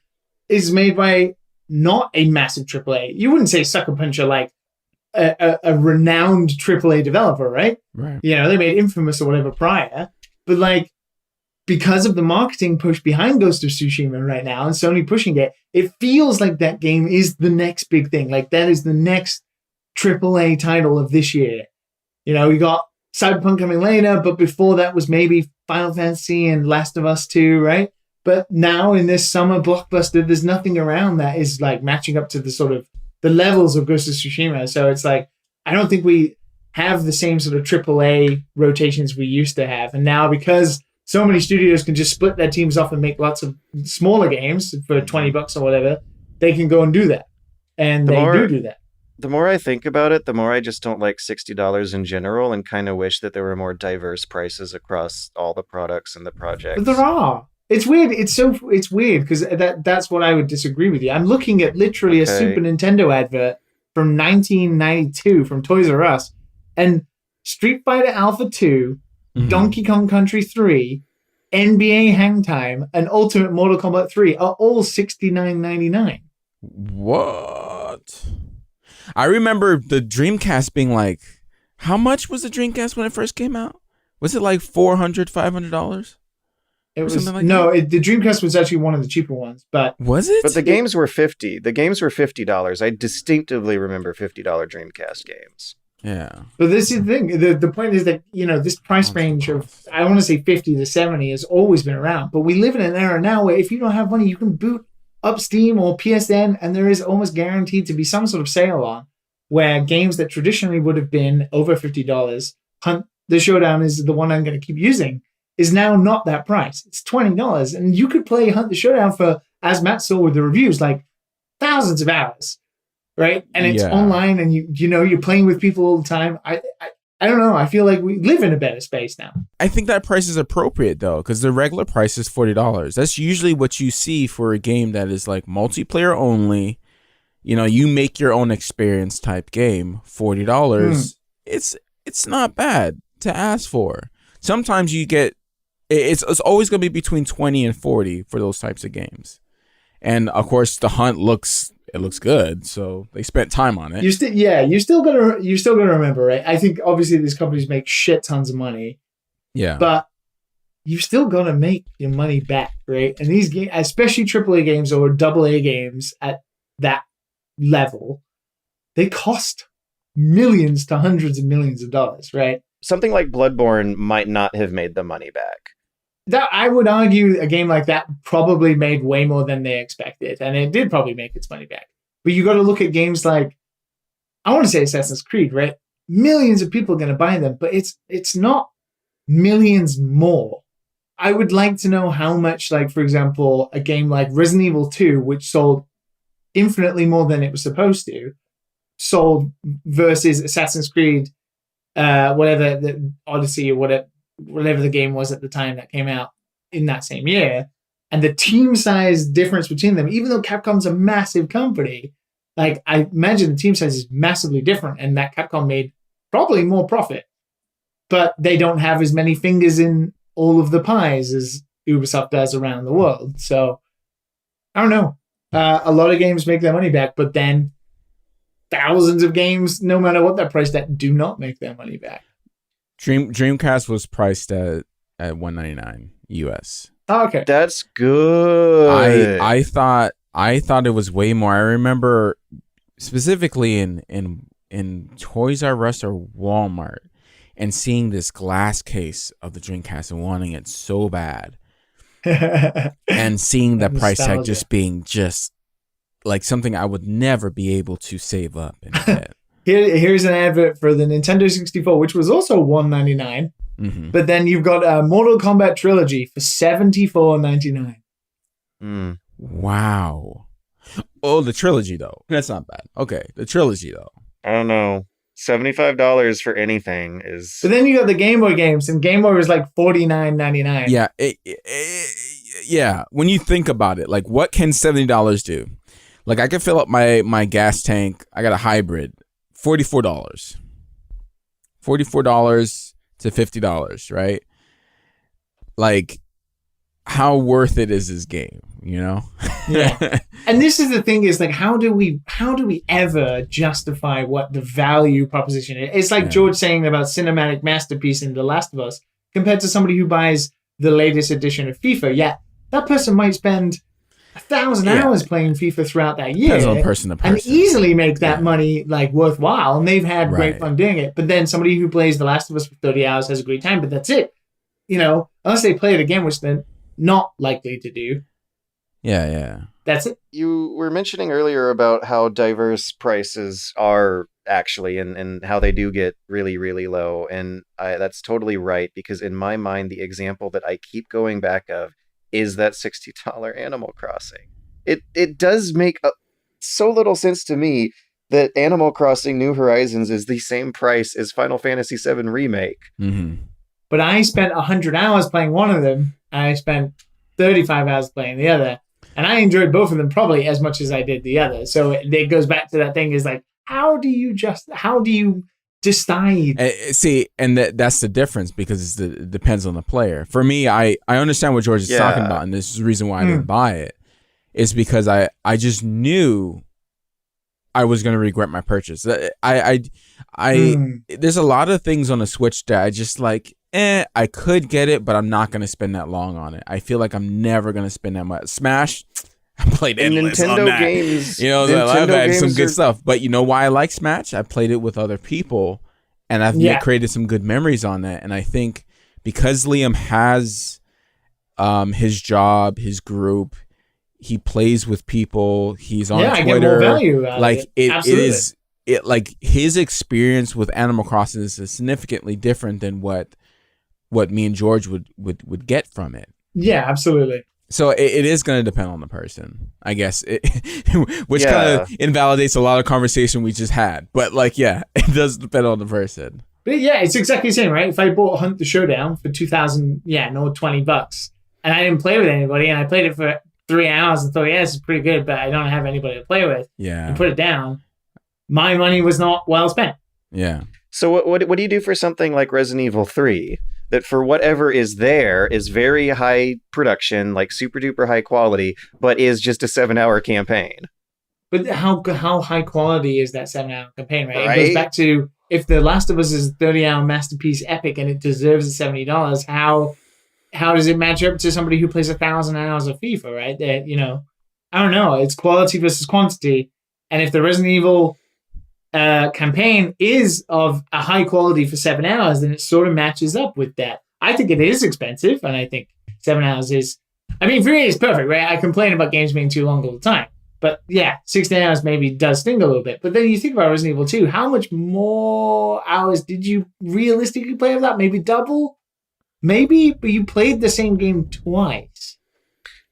is made by not a massive AAA. You wouldn't say Sucker Punch are like a renowned AAA developer, right? Right. They made Infamous or whatever prior, but like, because of the marketing push behind Ghost of Tsushima right now and Sony pushing it, it feels like that game is the next big thing. Like that is the next AAA title of this year. We got Cyberpunk coming later, but before that was maybe Final Fantasy and Last of Us 2, right? But now in this summer blockbuster, there's nothing around that is like matching up to the sort of the levels of Ghost of Tsushima. So it's like, I don't think we have the same sort of AAA rotations we used to have. And now because so many studios can just split their teams off and make lots of smaller games for $20 or whatever, they can go and do that. And they do that. The more I think about it, the more I just don't like $60 in general and kind of wish that there were more diverse prices across all the products and the projects. But there are. It's weird. It's weird because that's what I would disagree with you. I'm looking at literally a Super Nintendo advert from 1992 from Toys R Us, and Street Fighter Alpha 2, Donkey Kong Country 3, NBA Hang Time, and Ultimate Mortal Kombat 3 are all $69.99. What? I remember the Dreamcast being like, how much was the Dreamcast when it first came out? Was it like $400, $500? It was the Dreamcast was actually one of the cheaper ones, but was it? But the games were $50. The games were $50. I distinctively remember $50 Dreamcast games. Yeah. But this is the thing. The point is that, this price range of, I want to say 50 to 70 has always been around. But we live in an era now where if you don't have money, you can boot up Steam or PSN, and there is almost guaranteed to be some sort of sale on where games that traditionally would have been over $50, Hunt the Showdown is the one I'm going to keep using, is now not that price. It's $20. And you could play Hunt the Showdown for, as Matt saw with the reviews, like thousands of hours. Right? And it's online and you're playing with people all the time. I don't know. I feel like we live in a better space now. I think that price is appropriate though, because the regular price is $40. That's usually what you see for a game that is like multiplayer only. You make your own experience type game. $40. It's not bad to ask for. Sometimes you get it's always going to be between 20 and 40 for those types of games. And of course, the hunt looks good, so they spent time on it. You're still gonna remember, right? I think obviously these companies make shit tons of money. Yeah, but you're still gonna make your money back, right? And these games, especially AAA games or AA games at that level, they cost millions to hundreds of millions of dollars, right? Something like Bloodborne might not have made the money back. That I would argue a game like that probably made way more than they expected, and it did probably make its money back. But you got to look at games like, I want to say Assassin's Creed, right? Millions of people are going to buy them, but it's not millions more. I would like to know how much, like, for example, a game like Resident Evil 2, which sold infinitely more than it was supposed to, sold versus Assassin's Creed, whatever the Odyssey or whatever the game was at the time that came out in that same year, and the team size difference between them, even though Capcom's a massive company, like, I imagine the team size is massively different, and that Capcom made probably more profit, but they don't have as many fingers in all of the pies as Ubisoft does around the world. So I don't know. A lot of games make their money back, but then thousands of games, no matter what they're priced at, do not make their money back. Dreamcast was priced at $199 US. Oh, okay, That's good. I thought it was way more. I remember specifically in Toys R Us or Walmart and seeing this glass case of the Dreamcast and wanting it so bad, and seeing the price tag just being just like something I would never be able to save up and get. Here's an advert for the Nintendo 64, which was also $199. Mm-hmm. But then you've got a Mortal Kombat Trilogy for $74.99. Wow. Oh, the trilogy though. That's not bad. Okay, the trilogy though. I don't know. $75 for anything is. But then you got the Game Boy games, and Game Boy was like $49.99. Yeah, yeah. When you think about it, like, what can $70 do? Like, I can fill up my gas tank. I got a hybrid. $44. $44 to $50, right? Like, how worth it is this game, you know? Yeah. And this is the thing, is like, how do we ever justify what the value proposition is? It's like George saying about cinematic masterpiece in The Last of Us compared to somebody who buys the latest edition of FIFA. Yeah, that person might spend 1,000 hours playing FIFA throughout that year. Depends on person to person. And easily make that money like worthwhile, and they've had great fun doing it. But then somebody who plays The Last of Us for 30 hours has a great time, but that's it. You know, unless they play it again, which they're not likely to do. Yeah. That's it. You were mentioning earlier about how diverse prices are actually, and how they do get really, really low. And that's totally right, because in my mind, the example that I keep going back of is that $60 Animal Crossing. It does make so little sense to me that Animal Crossing New Horizons is the same price as Final Fantasy VII Remake. Mm-hmm. But I spent 100 hours playing one of them, and I spent 35 hours playing the other. And I enjoyed both of them probably as much as I did the other. So it goes back to that thing, is like, how do you decide? See, and that's the difference, because it depends on the player. For me, I understand what George is talking about, and this is the reason why I didn't buy it. Is because I just knew I was going to regret my purchase. There's a lot of things on the Switch that I just like, I could get it, but I'm not going to spend that long on it. I feel like I'm never going to spend that much. Smash, I played endless Nintendo on that. games. You know, I've had some good stuff. But you know why I like Smash? I played it with other people, and I've created some good memories on that. And I think because Liam has his job, his group, he plays with people, he's on Twitter. I get more value out of it. It like his experience with Animal Crossing is significantly different than what me and George would get from it. Yeah, absolutely. So it is going to depend on the person, I guess, which kind of invalidates a lot of conversation we just had. But like, it does depend on the person. But yeah, it's exactly the same, right? If I bought Hunt the Showdown for $20, and I didn't play with anybody, and I played it for 3 hours and thought, this is pretty good, but I don't have anybody to play with. Yeah. And put it down. My money was not well spent. Yeah. So what do you do for something like Resident Evil 3? that for whatever is there is very high production, like super duper high quality, but is just a 7-hour campaign. But how high quality is that 7-hour campaign, right? Right? It goes back to, if The Last of Us is a 30-hour masterpiece epic and it deserves the $70, how does it match up to somebody who plays 1,000 hours of FIFA, right? That, you know, I don't know. It's quality versus quantity. And if the Resident Evil campaign is of a high quality for 7 hours, then it sort of matches up with that. I think it is expensive, and I think 7 hours is, I mean, for me, it's perfect, right? I complain about games being too long all the time. But yeah, 16 hours maybe does sting a little bit. But then you think about Resident Evil 2, how much more hours did you realistically play of that? Maybe double? Maybe, but you played the same game twice.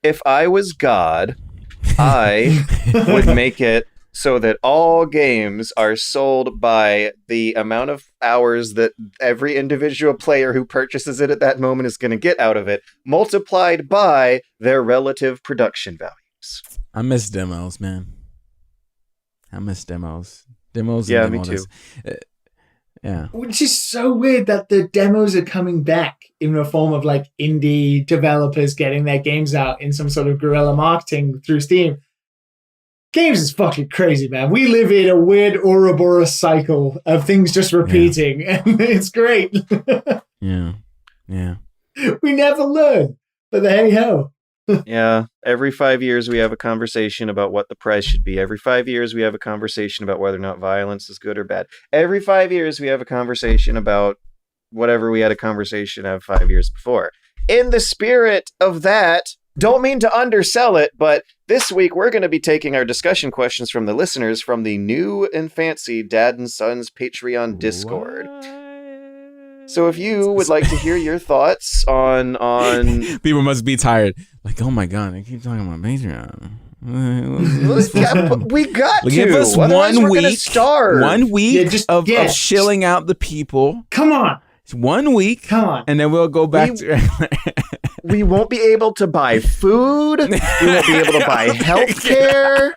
If I was God, I would make it so that all games are sold by the amount of hours that every individual player who purchases it at that moment is going to get out of it, multiplied by their relative production values. I miss demos, man. I miss demos. Yeah, me too. Yeah. Which is so weird that the demos are coming back in the form of like indie developers getting their games out in some sort of guerrilla marketing through Steam. Games is fucking crazy, man. We live in a weird Ouroboros cycle of things just repeating, and it's great. Yeah. We never learn, but hey ho. Yeah, every 5 years we have a conversation about what the price should be. Every 5 years we have a conversation about whether or not violence is good or bad. Every 5 years we have a conversation about whatever we had a conversation of 5 years before. In the spirit of that, don't mean to undersell it, but this week we're going to be taking our discussion questions from the listeners from the new and fancy Dad and Sons Patreon Discord. So if you would like to hear your thoughts on people must be tired. Like, oh my god, I keep talking about Patreon. We got to give us Otherwise one we're gonna week. starve. 1 week of shilling out the people. Come on. It's 1 week. Come on. And then we'll go back to we won't be able to buy food. We won't be able to buy healthcare.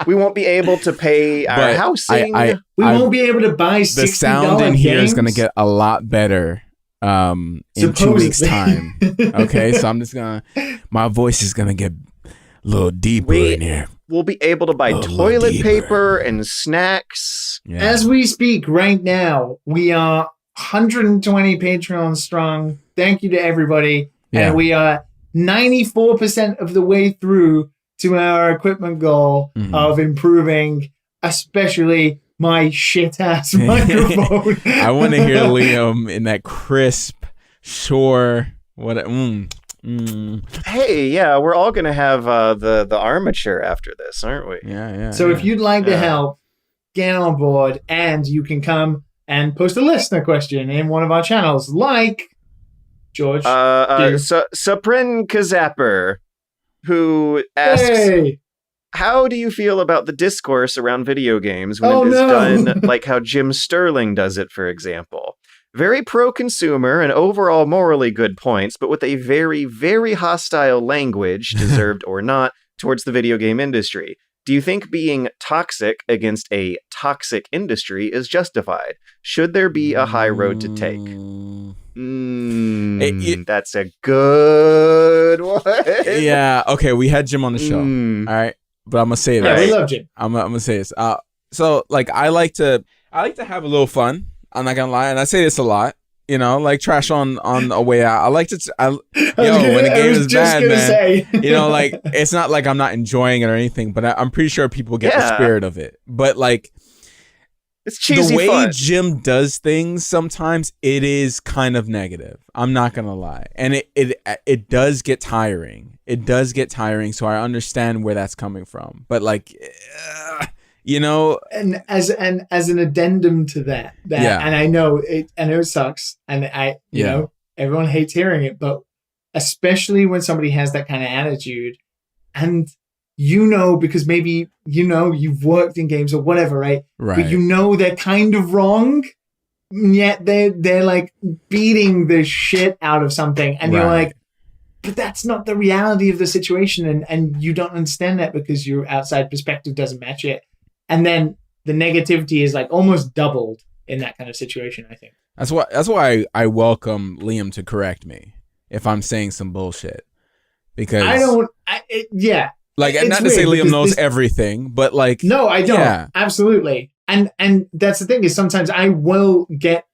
We won't be able to pay our housing. We won't be able to buy $60 the sound in here games. is going to get a lot better in 2 weeks' time. Okay, so I'm just going to... My voice is going to get a little deeper in here. We'll be able to buy toilet paper and snacks. Yeah. As we speak right now, we are 120 Patreon strong. Thank you to everybody. Yeah. And we are 94% of the way through to our equipment goal of improving, especially my shit-ass microphone. I want to hear Liam in that crisp, sure... Hey, yeah, we're all going to have the armature after this, aren't we? Yeah. So if you'd like to help, get on board, and you can come and post a listener question in one of our channels, like George. Saprin Kazapper, who asks, how do you feel about the discourse around video games when it is done like how Jim Sterling does it, for example? Very pro-consumer and overall morally good points, but with a very, very hostile language, deserved or not, towards the video game industry. Do you think being toxic against a toxic industry is justified? Should there be a high road to take? That's a good one. Yeah, okay, we had Jim on the show. All right, but I'm going to say this. Yeah, we love Jim. I'm going to say this. So, like, I like to have a little fun. I'm not gonna lie, and I say this a lot, you know, like trash on a way out. I like to, when the game is bad, man, you know, like it's not like I'm not enjoying it or anything, but I'm pretty sure people get the spirit of it. But like, it's cheesy the way fun. Jim does things sometimes, it is kind of negative. I'm not gonna lie, and it does get tiring. It does get tiring, so I understand where that's coming from. But like. You know, and as an addendum to that, and I know it sucks, and you know, everyone hates hearing it, but especially when somebody has that kind of attitude, and you know, because maybe you know you've worked in games or whatever, right? But you know they're kind of wrong, and yet they're like beating the shit out of something, and you're like, but that's not the reality of the situation, and you don't understand that because your outside perspective doesn't match it. And then the negativity is like almost doubled in that kind of situation, I think. That's why I welcome Liam to correct me if I'm saying some bullshit, because yeah. Like, It's not to say weird Liam knows this, everything, but like, no, I don't. Yeah. Absolutely. And that's the thing, is sometimes I will get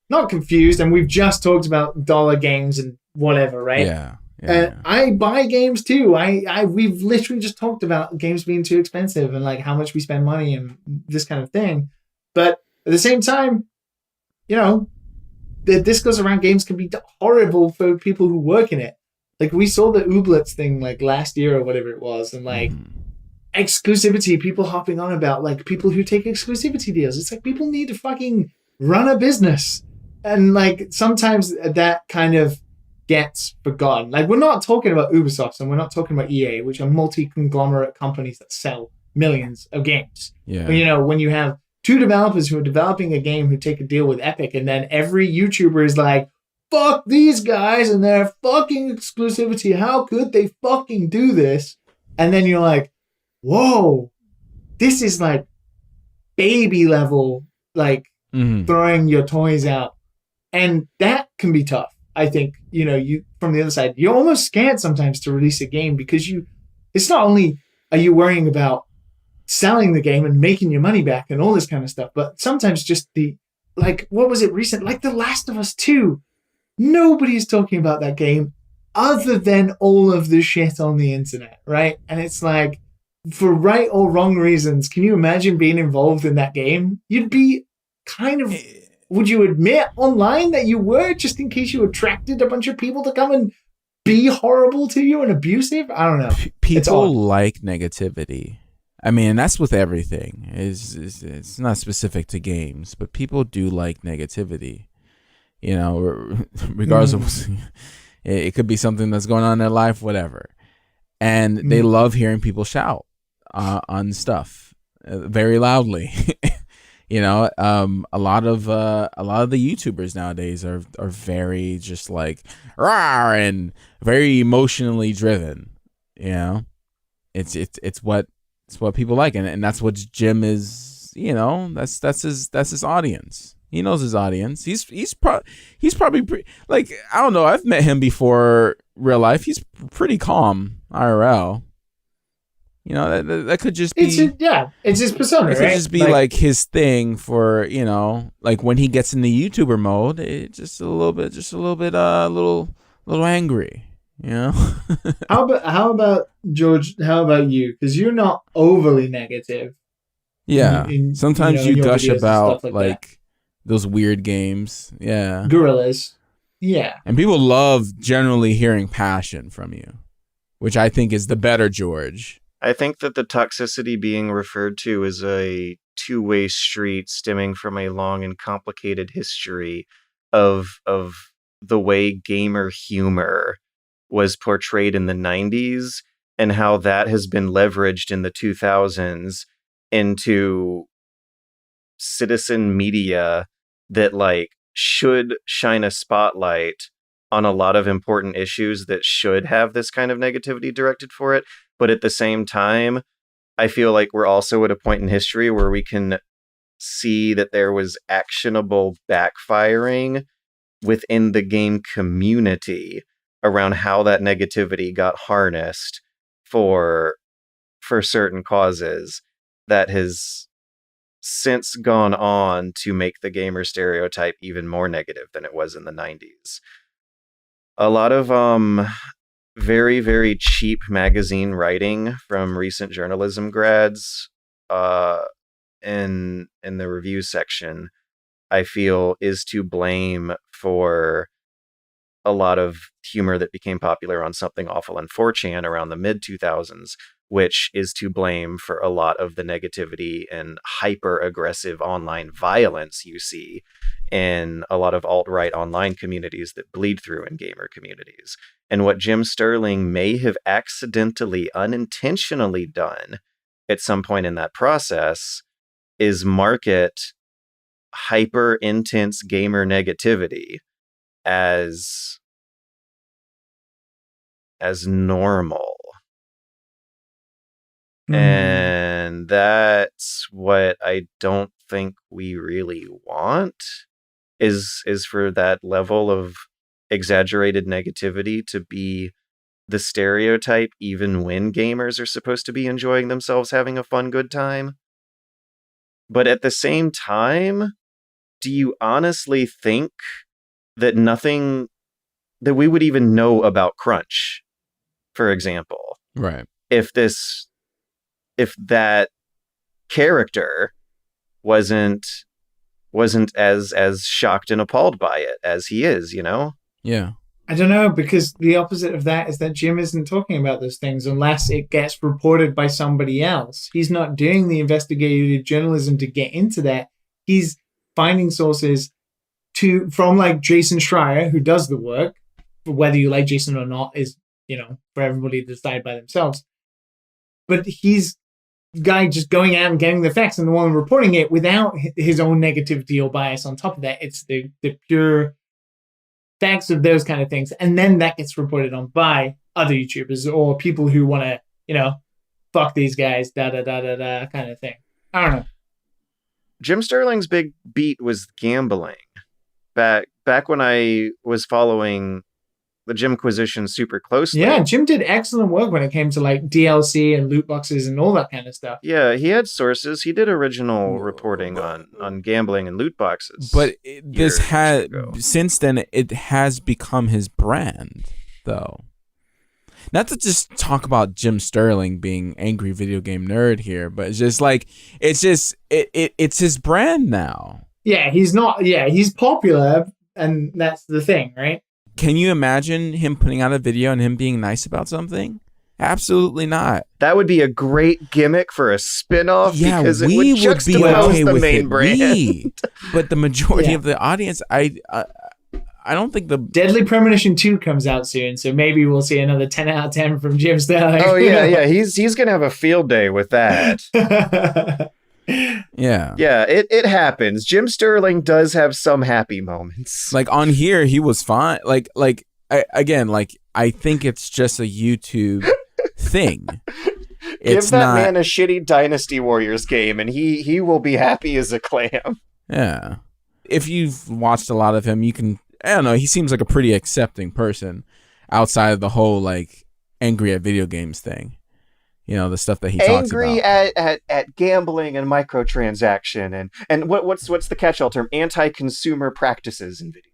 not confused, and we've just talked about dollar games and whatever, right? Yeah. I buy games too. We've literally just talked about games being too expensive and like how much we spend money and this kind of thing. But at the same time, you know, this goes around, games can be horrible for people who work in it. Like, we saw the Ooblets thing like last year or whatever it was, and like exclusivity, people hopping on about like people who take exclusivity deals. It's like, people need to fucking run a business. And like sometimes that kind of gets forgotten. Like, we're not talking about Ubisoft and we're not talking about EA, which are multi-conglomerate companies that sell millions of games. Yeah. But, you know, when you have two developers who are developing a game who take a deal with Epic, and then every YouTuber is like, fuck these guys and their fucking exclusivity. How could they fucking do this? And then you're like, whoa, this is like baby level, like throwing your toys out. And that can be tough. I think, you know, you from the other side, you're almost scared sometimes to release a game, because it's not only are you worrying about selling the game and making your money back and all this kind of stuff, but sometimes just like, what was it recent? Like The Last of Us 2. Nobody's talking about that game other than all of the shit on the internet, right? And it's like, for right or wrong reasons, can you imagine being involved in that game? You'd be kind of... Would you admit online that you were, just in case you attracted a bunch of people to come and be horrible to you and abusive? I don't know. People like negativity. I mean, that's with everything. It's not specific to games, but people do like negativity. You know, regardless of it could be something that's going on in their life, whatever. And they love hearing people shout on stuff very loudly. You know, a lot of the YouTubers nowadays are very just like rawr and very emotionally driven. You know, it's what people like, and that's what Jim is. You know, that's his audience. He knows his audience. He's probably like, I don't know. I've met him before real life. He's pretty calm IRL. You know, that could just be... It's his persona, It could just be like his thing for, you know, like when he gets in the YouTuber mode, it's just a little angry, you know? How about George, how about you? Because you're not overly negative. Yeah. Sometimes you gush about like those weird games. Yeah. Gorillas. Yeah. And people love generally hearing passion from you, which I think is the better George. I think that the toxicity being referred to is a two-way street stemming from a long and complicated history of the way gamer humor was portrayed in the 90s and how that has been leveraged in the 2000s into citizen media that like should shine a spotlight on a lot of important issues that should have this kind of negativity directed for it. But at the same time, I feel like we're also at a point in history where we can see that there was actionable backfiring within the game community around how that negativity got harnessed for certain causes that has since gone on to make the gamer stereotype even more negative than it was in the 90s. A lot of very, very cheap magazine writing from recent journalism grads in the review section, I feel, is to blame for a lot of humor that became popular on Something Awful and 4chan around the mid-2000s, which is to blame for a lot of the negativity and hyper-aggressive online violence you see in a lot of alt-right online communities that bleed through in gamer communities. And what Jim Sterling may have accidentally, unintentionally done at some point in that process is market hyper-intense gamer negativity as normal. And that's what I don't think we really want is for that level of exaggerated negativity to be the stereotype even when gamers are supposed to be enjoying themselves, having a fun, good time. But at the same time, do you honestly think that nothing that we would even know about crunch, for example, Right. if that character wasn't as shocked and appalled by it as he is, you know? Yeah. I don't know, because the opposite of that is that Jim isn't talking about those things unless it gets reported by somebody else. He's not doing the investigative journalism to get into that. He's finding sources from like Jason Schreier, who does the work. Whether you like Jason or not is, for everybody to decide by themselves. But he's the guy just going out and getting the facts and the one reporting it without his own negativity or bias on top of that. It's the pure facts of those kind of things. And then that gets reported on by other YouTubers or people who want to, fuck these guys, kind of thing. I don't know. Jim Sterling's big beat was gambling. Back when I was following the Jimquisition super closely. Yeah, Jim did excellent work when it came to like DLC and loot boxes and all that kind of stuff. Yeah, he had sources. He did original reporting on gambling and loot boxes. But since then, it has become his brand, though. Not to just talk about Jim Sterling being angry video game nerd here, but it's just like it's his brand now. Yeah, he's popular, and that's the thing, right? Can you imagine him putting out a video and him being nice about something? Absolutely not. That would be a great gimmick for a spin-off, because it would be juxtapose okay the with main it. brand. But the majority of the audience, I don't think the Deadly Premonition 2 comes out soon, so maybe we'll see another 10 out of 10 from Jim Sterling. Oh yeah, he's gonna have a field day with that. Yeah. It happens. Jim Sterling does have some happy moments. Like on here, he was fine. I think it's just a YouTube thing. Give that man a shitty Dynasty Warriors game, and he will be happy as a clam. Yeah. If you've watched a lot of him, you can. I don't know. He seems like a pretty accepting person outside of the whole like angry at video games thing. The stuff that he talks about. Angry at gambling and microtransaction and what's the catch-all term? Anti-consumer practices in video.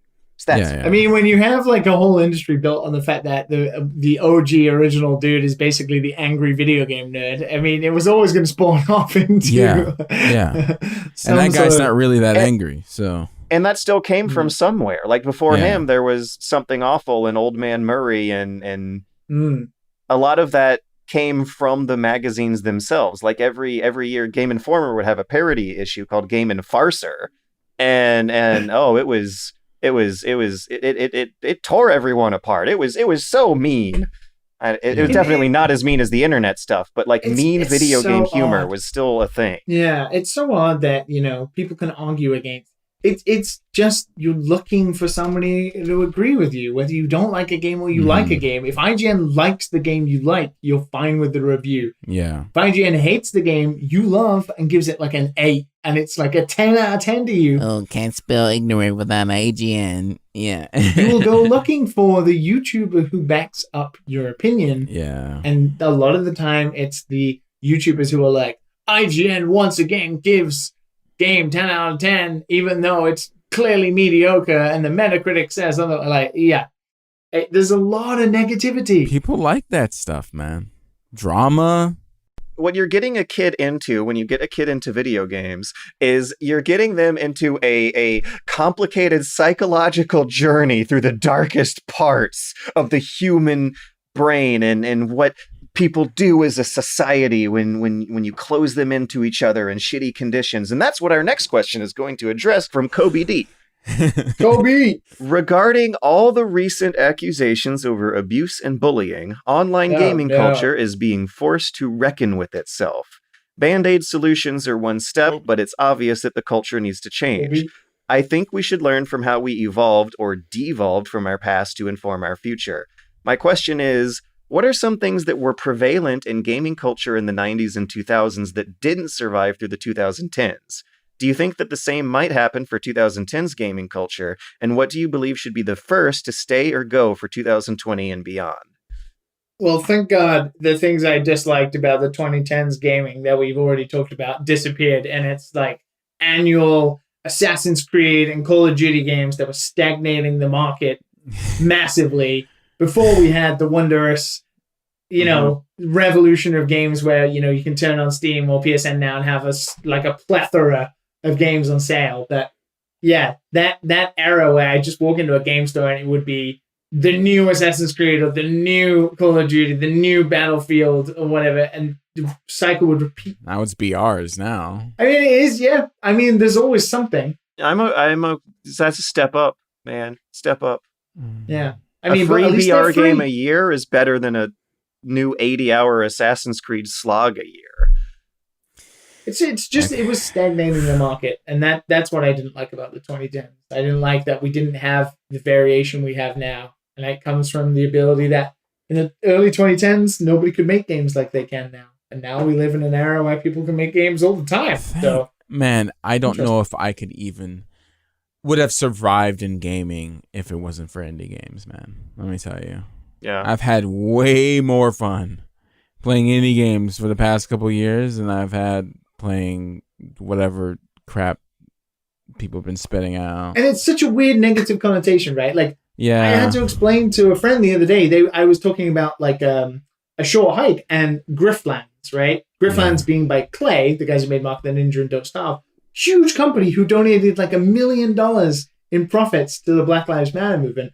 Yeah. I mean, when you have like a whole industry built on the fact that the OG original dude is basically the angry video game nerd, I mean, it was always going to spawn off into yeah. And that guy's not really that angry, so. And that still came from somewhere. Like before him, there was Something Awful and Old Man Murray, and a lot of that came from the magazines themselves. Like every year, Game Informer would have a parody issue called Game and Farcer, and it tore everyone apart. It was so mean. It was definitely not as mean as the internet stuff, but like mean video game humor was still a thing. Yeah, it's so odd that people can argue against. It's just you're looking for somebody to agree with you, whether you don't like a game or you like a game. If IGN likes the game you like, you're fine with the review. Yeah. If IGN hates the game you love and gives it like an 8, and it's like a 10 out of 10 to you. Oh, can't spell ignorant without IGN. Yeah. You will go looking for the YouTuber who backs up your opinion. Yeah. And a lot of the time, it's the YouTubers who are like, IGN once again gives game 10 out of 10, even though it's clearly mediocre, and the Metacritic says something like, there's a lot of negativity. People like that stuff, man. Drama. What you're getting a kid into when you get a kid into video games is you're getting them into a complicated psychological journey through the darkest parts of the human brain and what people do as a society when you close them into each other in shitty conditions. And that's what our next question is going to address from Kobe D. Kobe! Regarding all the recent accusations over abuse and bullying, online gaming culture is being forced to reckon with itself. Band-Aid solutions are one step, but it's obvious that the culture needs to change. Kobe. I think we should learn from how we evolved or devolved from our past to inform our future. My question is, what are some things that were prevalent in gaming culture in the 90s and 2000s that didn't survive through the 2010s? Do you think that the same might happen for 2010's gaming culture? And what do you believe should be the first to stay or go for 2020 and beyond? Well, thank God the things I disliked about the 2010s gaming that we've already talked about disappeared. And it's like annual Assassin's Creed and Call of Duty games that were stagnating the market massively before we had the wondrous, revolution of games where, you can turn on Steam or PSN now and have a plethora of games on sale. That era where I just walk into a game store and it would be the new Assassin's Creed or the new Call of Duty, the new Battlefield or whatever, and the cycle would repeat. Now it's BRs now. I mean, it is, yeah. I mean, there's always something. That's a step up, man. Step up. Yeah. I mean, a free VR game a year is better than a new 80-hour Assassin's Creed slog a year. It was stagnating the market, and that's what I didn't like about the 2010s. I didn't like that we didn't have the variation we have now, and that comes from the ability that in the early 2010s nobody could make games like they can now, and now we live in an era where people can make games all the time. So, man, I don't know if I would have survived in gaming if it wasn't for indie games, man. Let me tell you. Yeah, I've had way more fun playing indie games for the past couple of years than I've had playing whatever crap people have been spitting out. And it's such a weird negative connotation, right? Like, yeah, I had to explain to a friend the other day. I was talking about like a short hike and Griftlands, right? Griftlands being by Clay, the guys who made Mark the Ninja and Don't Starve, huge company who donated like $1 million in profits to the Black Lives Matter movement.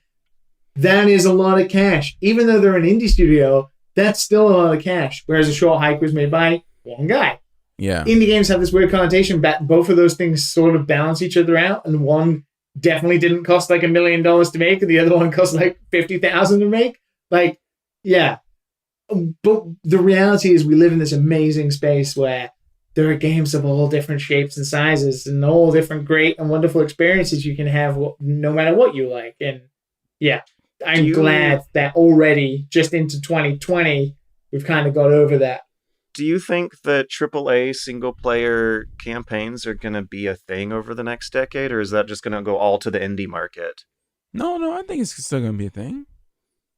That is a lot of cash. Even though they're an indie studio, that's still a lot of cash. Whereas a short hike was made by one guy. Yeah. Indie games have this weird connotation, but both of those things sort of balance each other out, and one definitely didn't cost like $1 million to make, and the other one cost like $50,000 to make. Like, yeah. But the reality is we live in this amazing space where there are games of all different shapes and sizes and all different great and wonderful experiences you can have no matter what you like. And yeah, I'm glad that already just into 2020, we've kind of got over that. Do you think that AAA single-player campaigns are going to be a thing over the next decade, or is that just going to go all to the indie market? No, I think it's still going to be a thing.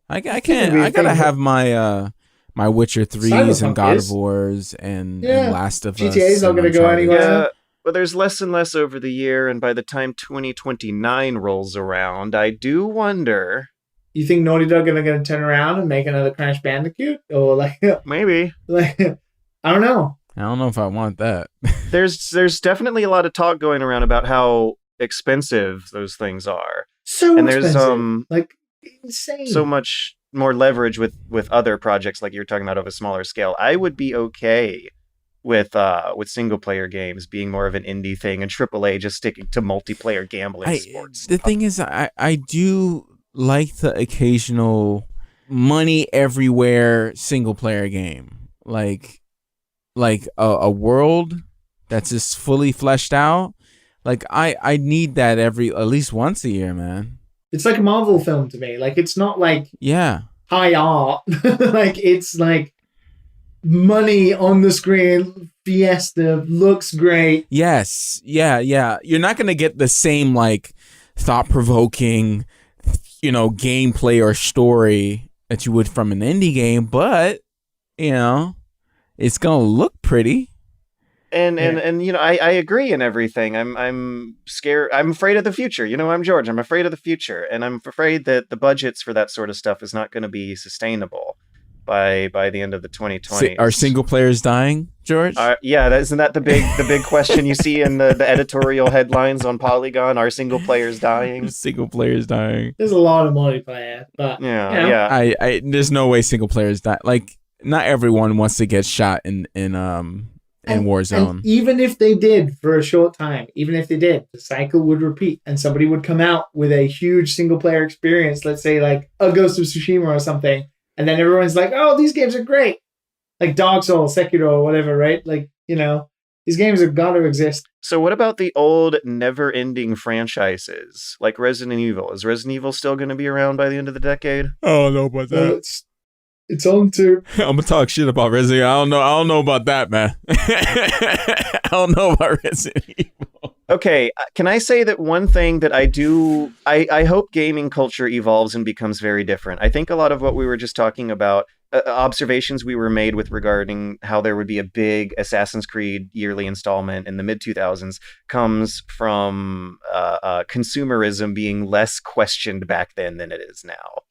I gotta have my my Witcher 3s and God of Wars and Last of Us. GTA's not going to go anywhere. Yeah, but there's less and less over the year, and by the time 2029 rolls around, I do wonder... You think Naughty Dog are going to turn around and make another Crash Bandicoot? Or like... Maybe. Like, I don't know. I don't know if I want that. There's definitely a lot of talk going around about how expensive those things are. So and expensive. There's like insane. So much more leverage with other projects like you're talking about of a smaller scale. I would be okay with single player games being more of an indie thing and AAA just sticking to multiplayer gambling sports. The thing is, I do like the occasional money everywhere single player game, like a world that's just fully fleshed out. Like I need that at least once a year, man. It's like a Marvel film to me. Like, it's not like high art. Like, it's like money on the screen, fiesta, looks great. Yes. Yeah. You're not going to get the same like thought-provoking, gameplay or story that you would from an indie game, but it's going to look pretty. And I agree in everything. I'm scared. I'm afraid of the future. I'm George. I'm afraid of the future, and I'm afraid that the budgets for that sort of stuff is not going to be sustainable by the end of the 2020s. Are single players dying, George? Isn't that the big question you see in the editorial headlines on Polygon? Are single players dying? Single players dying. There's a lot of multiplayer, but I there's no way single players die. Like, not everyone wants to get shot in Warzone. And even if they did for a short time, the cycle would repeat and somebody would come out with a huge single player experience, let's say like a Ghost of Tsushima or something, and then everyone's like, oh, these games are great. Like Dark Souls, Sekiro, or whatever, right? Like, these games have got to exist. So what about the old never-ending franchises like Resident Evil? Is Resident Evil still going to be around by the end of the decade? I don't know about that. It's on to. I'm gonna talk shit about Resident Evil. I don't know about that, man. I don't know about Resident Evil. Okay, can I say that one thing that I hope gaming culture evolves and becomes very different. I think a lot of what we were just talking about, observations we were made with regarding how there would be a big Assassin's Creed yearly installment in the mid-2000s comes from consumerism being less questioned back then than it is now.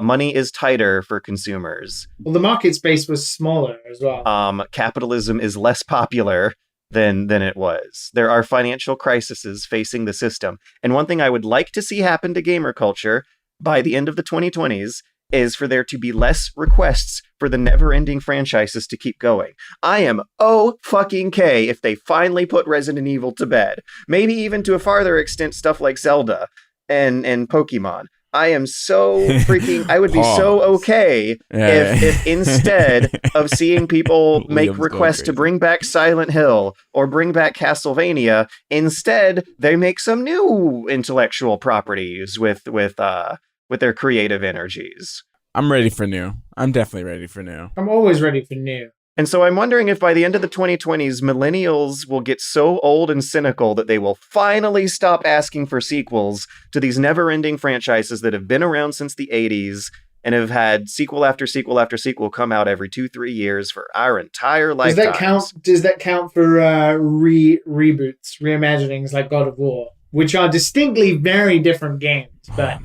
Money is tighter for consumers. Well, the market space was smaller as well. Capitalism is less popular than it was. There are financial crises facing the system. And one thing I would like to see happen to gamer culture by the end of the 2020s is for there to be less requests for the never-ending franchises to keep going. I am fucking-K if they finally put Resident Evil to bed. Maybe even to a farther extent stuff like Zelda and Pokemon. I am so freaking... I would be so okay if instead of seeing people make requests to bring back Silent Hill or bring back Castlevania, instead they make some new intellectual properties with their creative energies. I'm ready for new. I'm definitely ready for new. I'm always ready for new. And so I'm wondering if by the end of the 2020s, millennials will get so old and cynical that they will finally stop asking for sequels to these never-ending franchises that have been around since the 80s and have had sequel after sequel after sequel come out every 2-3 years for our entire lifetimes. Does that count for reboots, reimaginings like God of War, which are distinctly very different games? But,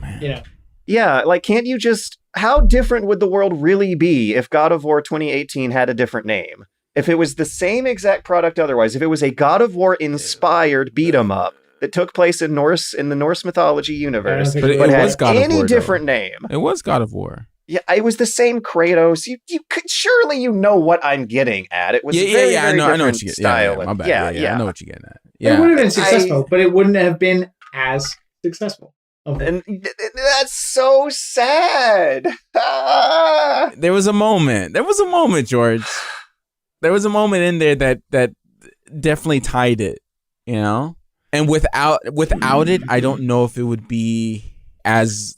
Yeah, like, can't you just... How different would the world really be if God of War 2018 had a different name? If it was the same exact product otherwise, if it was a God of War inspired beat 'em up that took place in the Norse mythology universe, but it had any different name. It was God of War. Yeah, it was the same Kratos. You could surely what I'm getting at. It was very I know what you get. style. My bad. I know what you're getting at. Yeah. It would have been successful, but it wouldn't have been as successful. And that's so sad. There was a moment, George. There was a moment in there that definitely tied it, And without it, I don't know if it would be as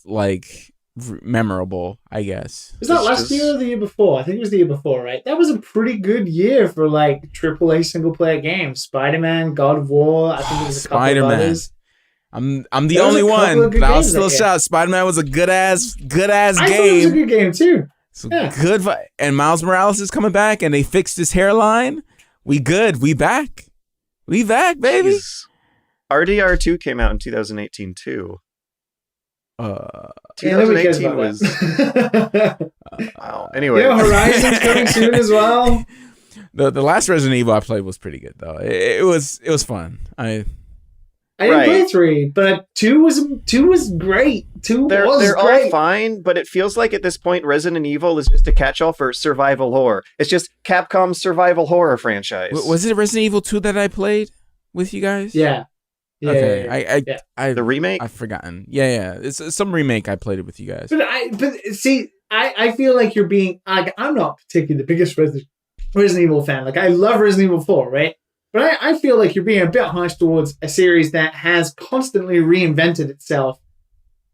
memorable, I guess. Was that last year or the year before? I think it was the year before, right? That was a pretty good year for AAA single player games. Spider-Man, God of War. I think it was a couple of others. I'm the only one, but I'll still shout. Spider-Man was a good ass game. I thought it was a good game too. So good, and Miles Morales is coming back, and they fixed his hairline. We good. We back. We back, baby. Jeez. RDR2 came out in 2018 too. 2018 was. Wow. Anyway, Horizon's coming soon as well. The last Resident Evil I played was pretty good though. It was fun. I didn't play 3, but 2 was great. They're great. All fine, but it feels like at this point Resident Evil is just a catch-all for survival horror. It's just Capcom's survival horror franchise. Was it Resident Evil 2 that I played with you guys? Yeah. Okay. I the remake? I've forgotten. Yeah. It's some remake I played it with you guys. But see, I feel like you're being I'm not particularly the biggest Resident Evil fan. I love Resident Evil 4, right? But I feel like you're being a bit harsh towards a series that has constantly reinvented itself,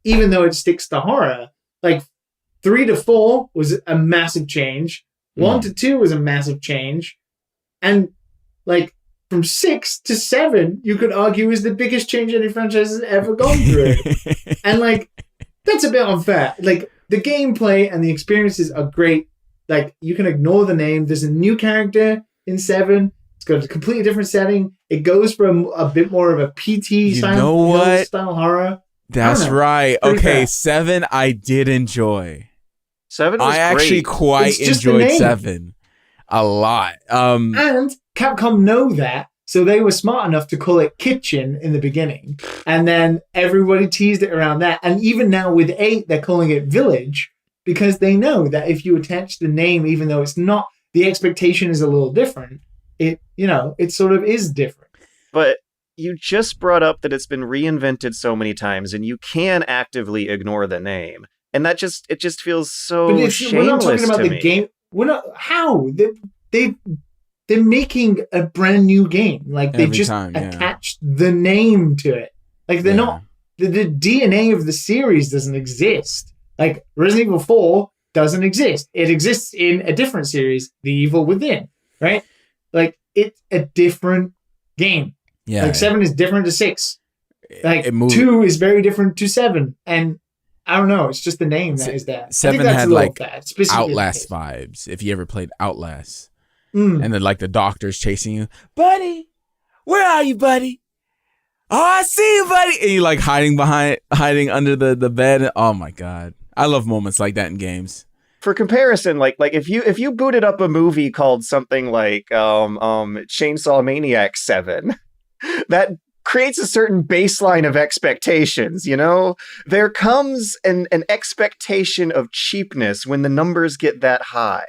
even though it sticks to horror. 3 to 4 was a massive change. 1 to 2 was a massive change. And, from 6 to 7, you could argue is the biggest change any franchise has ever gone through. And, that's a bit unfair. The gameplay and the experiences are great. You can ignore the name. There's a new character in 7. It's got a completely different setting. It goes from a bit more of a PT style horror. That's right. Okay, 7 I did enjoy. 7 was great. Actually quite enjoyed 7 a lot. And Capcom know that, so they were smart enough to call it Kitchen in the beginning. And then everybody teased it around that. And even now with 8, they're calling it Village because they know that if you attach the name, even though it's not, the expectation is a little different. It sort of is different. But you just brought up that it's been reinvented so many times, and you can actively ignore the name, and it just feels so shameless. We're not talking about the game. We're not. How they're making a brand new game. They just attached the name to it. They're not. The DNA of the series doesn't exist. Resident Evil 4 doesn't exist. It exists in a different series, The Evil Within, right? Like, it's a different game. Yeah. Like, 7 is different to 6. Like, it moved. 2 is very different to 7. And I don't know. It's just the name that is there. 7 had like Outlast vibes. If you ever played Outlast, and then like the doctor's chasing you, buddy, where are you, buddy? Oh, I see you, buddy. And you like hiding under the bed. Oh my god, I love moments like that in games. For comparison, like if you booted up a movie called something like Chainsaw Maniac 7, that creates a certain baseline of expectations, you know? There comes an expectation of cheapness when the numbers get that high.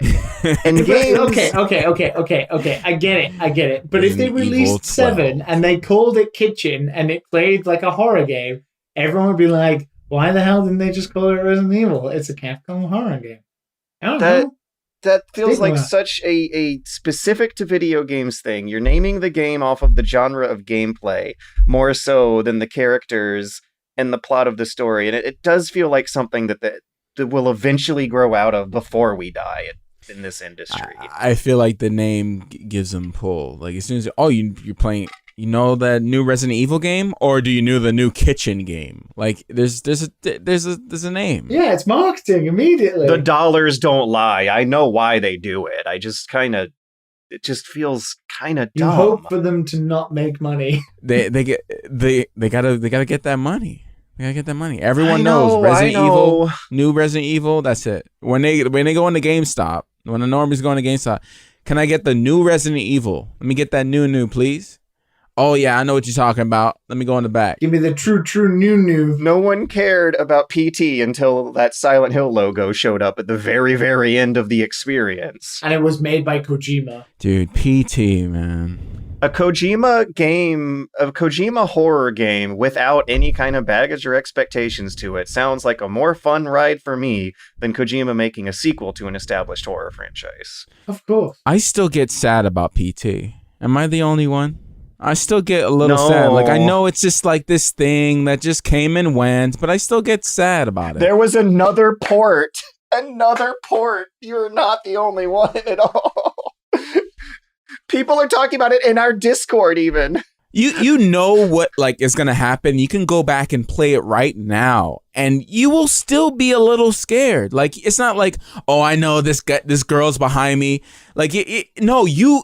And games... Okay. I get it. But if they released 7 and they called it Kitchen and it played like a horror game, everyone would be like, why the hell didn't they just call it Resident Evil? It's a Capcom horror game. I don't know. That feels like such a specific to video games thing. You're naming the game off of the genre of gameplay more so than the characters and the plot of the story. And it does feel like something that will eventually grow out of before we die in this industry. I feel like the name gives them pull. Like as soon as you're playing, you know, that new Resident Evil game, or do you know the new Kitchen game? Like there's a name. Yeah, it's marketing immediately. The dollars don't lie. I know why they do it. I just it just feels kind of dumb. You hope for them to not make money. They gotta get that money. They gotta get that money. Everyone knows Resident Evil, new Resident Evil. That's it. When they go into GameStop, when the normies go into GameStop, can I get the new Resident Evil? Let me get that new, please. Oh, yeah, I know what you're talking about. Let me go in the back. Give me the true new. No one cared about PT until that Silent Hill logo showed up at the very, very end of the experience. And it was made by Kojima. Dude, PT, man. A Kojima horror game without any kind of baggage or expectations to it sounds like a more fun ride for me than Kojima making a sequel to an established horror franchise. Of course. I still get sad about PT. Am I the only one? I still get a little sad. Like, I know it's just like this thing that just came and went, but I still get sad about it. There was another port. You're not the only one at all. People are talking about it in our Discord even. You know what like is gonna happen. You can go back and play it right now, and you will still be a little scared. Like it's not like, oh, I know this girl's behind me. Like no, you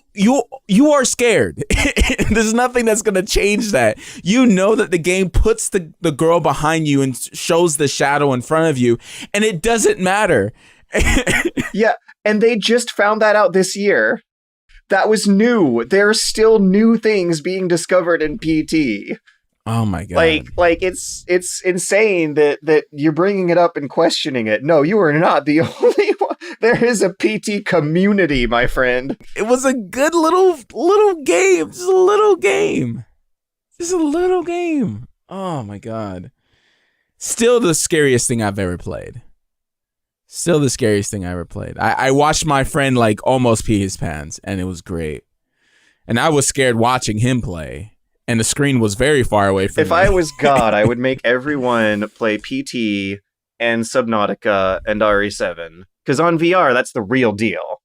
are scared. There's nothing that's gonna change that. You know that the game puts the girl behind you and shows the shadow in front of you, and it doesn't matter. Yeah, and they just found that out this year. That was new. There's still new things being discovered in PT. Oh my god! Like it's insane that you're bringing it up and questioning it. No, you are not the only one. There is a PT community, my friend. It was a good little game. Just a little game. Oh my god! Still the scariest thing I've ever played. I watched my friend like almost pee his pants, and it was great. And I was scared watching him play, and the screen was very far away from me. If I was God, I would make everyone play PT and Subnautica and RE7. Because on VR, that's the real deal.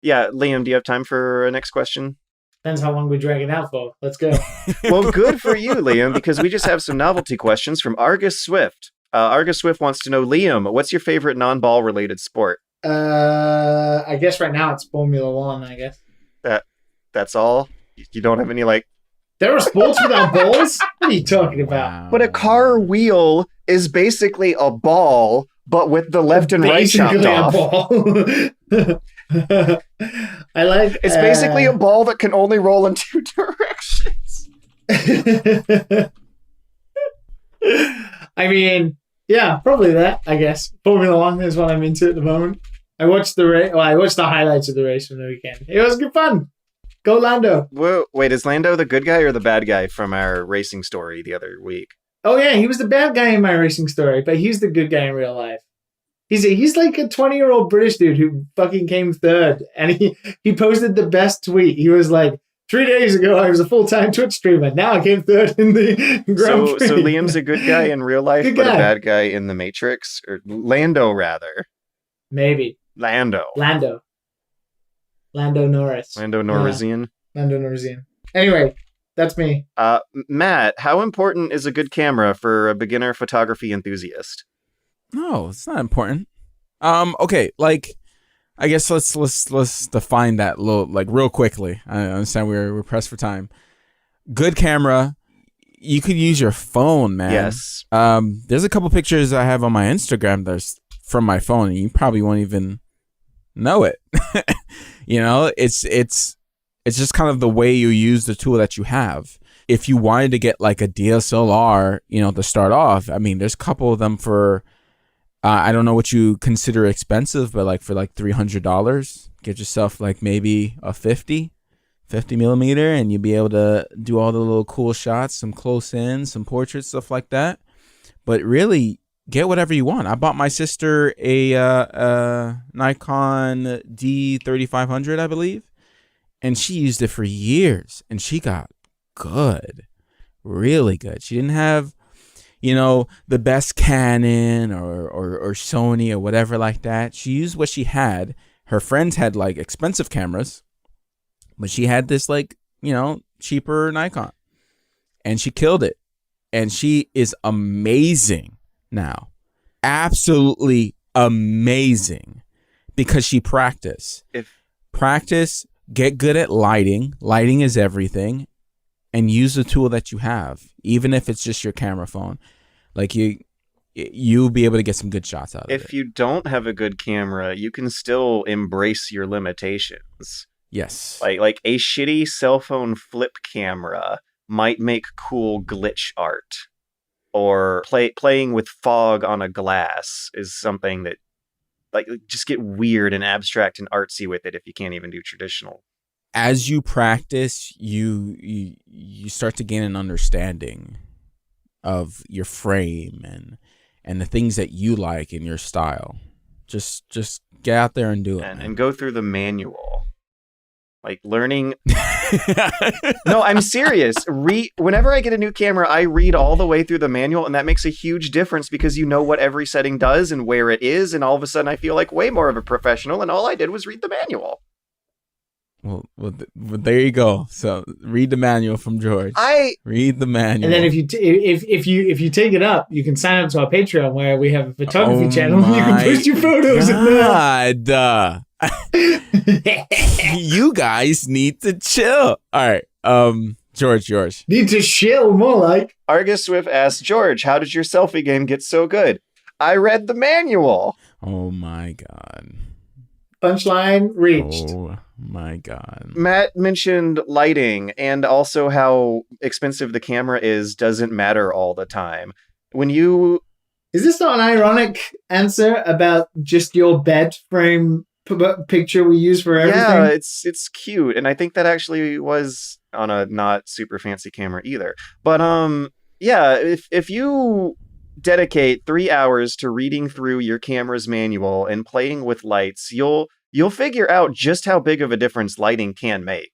Yeah, Liam, do you have time for a next question? Depends how long we drag it out for. Let's go. Well, good for you, Liam, because we just have some novelty questions from Argus Swift. Argus Swift wants to know, Liam, what's your favorite non-ball related sport? I guess right now it's Formula One, I guess. That's all? You don't have any, like... There are sports without balls? What are you talking about? Wow. But a car wheel is basically a ball, but with the left and right chopped off. I like... It's basically a ball that can only roll in two directions. I mean, yeah, probably that, I guess. Formula One is what I'm into at the moment. I watched the highlights of the race from the weekend. It was good fun. Go Lando. Whoa, wait, is Lando the good guy or the bad guy from our racing story the other week? Oh yeah, he was the bad guy in my racing story, but he's the good guy in real life. He's like a 20-year-old British dude who fucking came third, and he posted the best tweet. He was like, 3 days ago, I was a full-time Twitch streamer. Now I came third in the Grand Prix. So Liam's a good guy in real life, but a bad guy in the Matrix? Or Lando, rather. Maybe. Lando Norris. Lando Norrizian. Yeah. Lando Norrizian. Anyway, that's me. Matt, how important is a good camera for a beginner photography enthusiast? No, it's not important. Okay, like, I guess let's define that real quickly. I understand we're pressed for time. Good camera. You could use your phone, man. Yes. There's a couple pictures I have on my Instagram that's from my phone, and you probably won't even know it. You know, it's just kind of the way you use the tool that you have. If you wanted to get like a DSLR, you know, to start off, I mean, there's a couple of them for, I don't know what you consider expensive, but like for like $300, get yourself like maybe a 50 millimeter, and you'll be able to do all the little cool shots, some close in, some portraits, stuff like that. But really, get whatever you want. I bought my sister a Nikon D3500, I believe, and she used it for years, and she got good, really good. She didn't have, you know, the best Canon or Sony or whatever like that. She used what she had. Her friends had like expensive cameras, but she had this like, you know, cheaper Nikon, and she killed it. And she is amazing now. Absolutely amazing, because she practiced. Practice, get good at lighting. Lighting is everything. And use the tool that you have, even if it's just your camera phone. Like you'll be able to get some good shots out of it. If you don't have a good camera, you can still embrace your limitations. Yes. Like a shitty cell phone flip camera might make cool glitch art, or playing with fog on a glass is something that like just get weird and abstract and artsy with it if you can't even do traditional. As you practice, you start to gain an understanding of your frame and the things that you like in your style. Just get out there and do it, and go through the manual. Like learning. No, I'm serious. Whenever I get a new camera, I read all the way through the manual, and that makes a huge difference, because you know what every setting does and where it is, and all of a sudden I feel like way more of a professional, and all I did was read the manual. Well, there you go. So read the manual from George. Read the manual, and then if you take it up, you can sign up to our Patreon, where we have a photography channel. And you can post your photos in there. You guys need to chill. All right, George. Need to chill, more like. Argus Swift asks, George, how did your selfie game get so good? I read the manual. Oh my god. Punchline reached. Oh my god. Matt mentioned lighting, and also how expensive the camera is doesn't matter all the time. Is this not an ironic answer about just your bed frame picture we use for everything? Yeah, it's cute, and I think that actually was on a not super fancy camera either. But yeah, if you dedicate 3 hours to reading through your camera's manual and playing with lights, you'll figure out just how big of a difference lighting can make.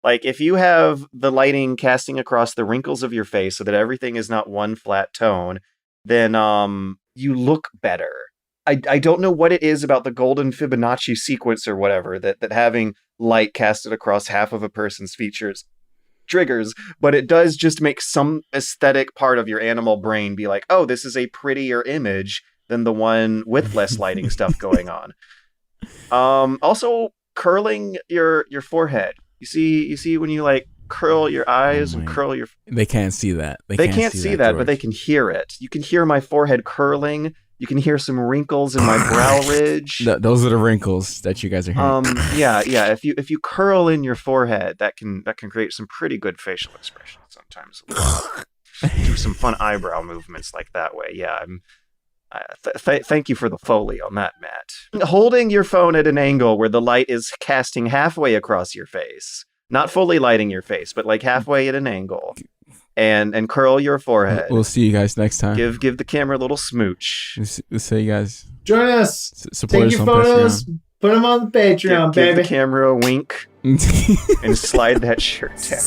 Like, if you have the lighting casting across the wrinkles of your face so that everything is not one flat tone, then you look better. I don't know what it is about the golden Fibonacci sequence or whatever that having light casted across half of a person's features triggers, but it does just make some aesthetic part of your animal brain be like, oh, this is a prettier image than the one with less lighting stuff going on. Also, curling your forehead. You see when you like curl your eyes and curl your... They can't see that. They can't see that, but they can hear it. You can hear my forehead curling. You can hear some wrinkles in my brow ridge. Those are the wrinkles that you guys are hearing. Yeah. If you curl in your forehead, that can create some pretty good facial expressions sometimes. Do some fun eyebrow movements like that way. Yeah, thank you for the Foley on that, Matt. Holding your phone at an angle where the light is casting halfway across your face, not fully lighting your face, but like halfway at an angle. And curl your forehead. We'll see you guys next time. Give the camera a little smooch. We'll see you guys. Join us. Support Take us your on photos. Patreon. Put them on the Patreon, Give baby. the camera a wink and slide that shirt down.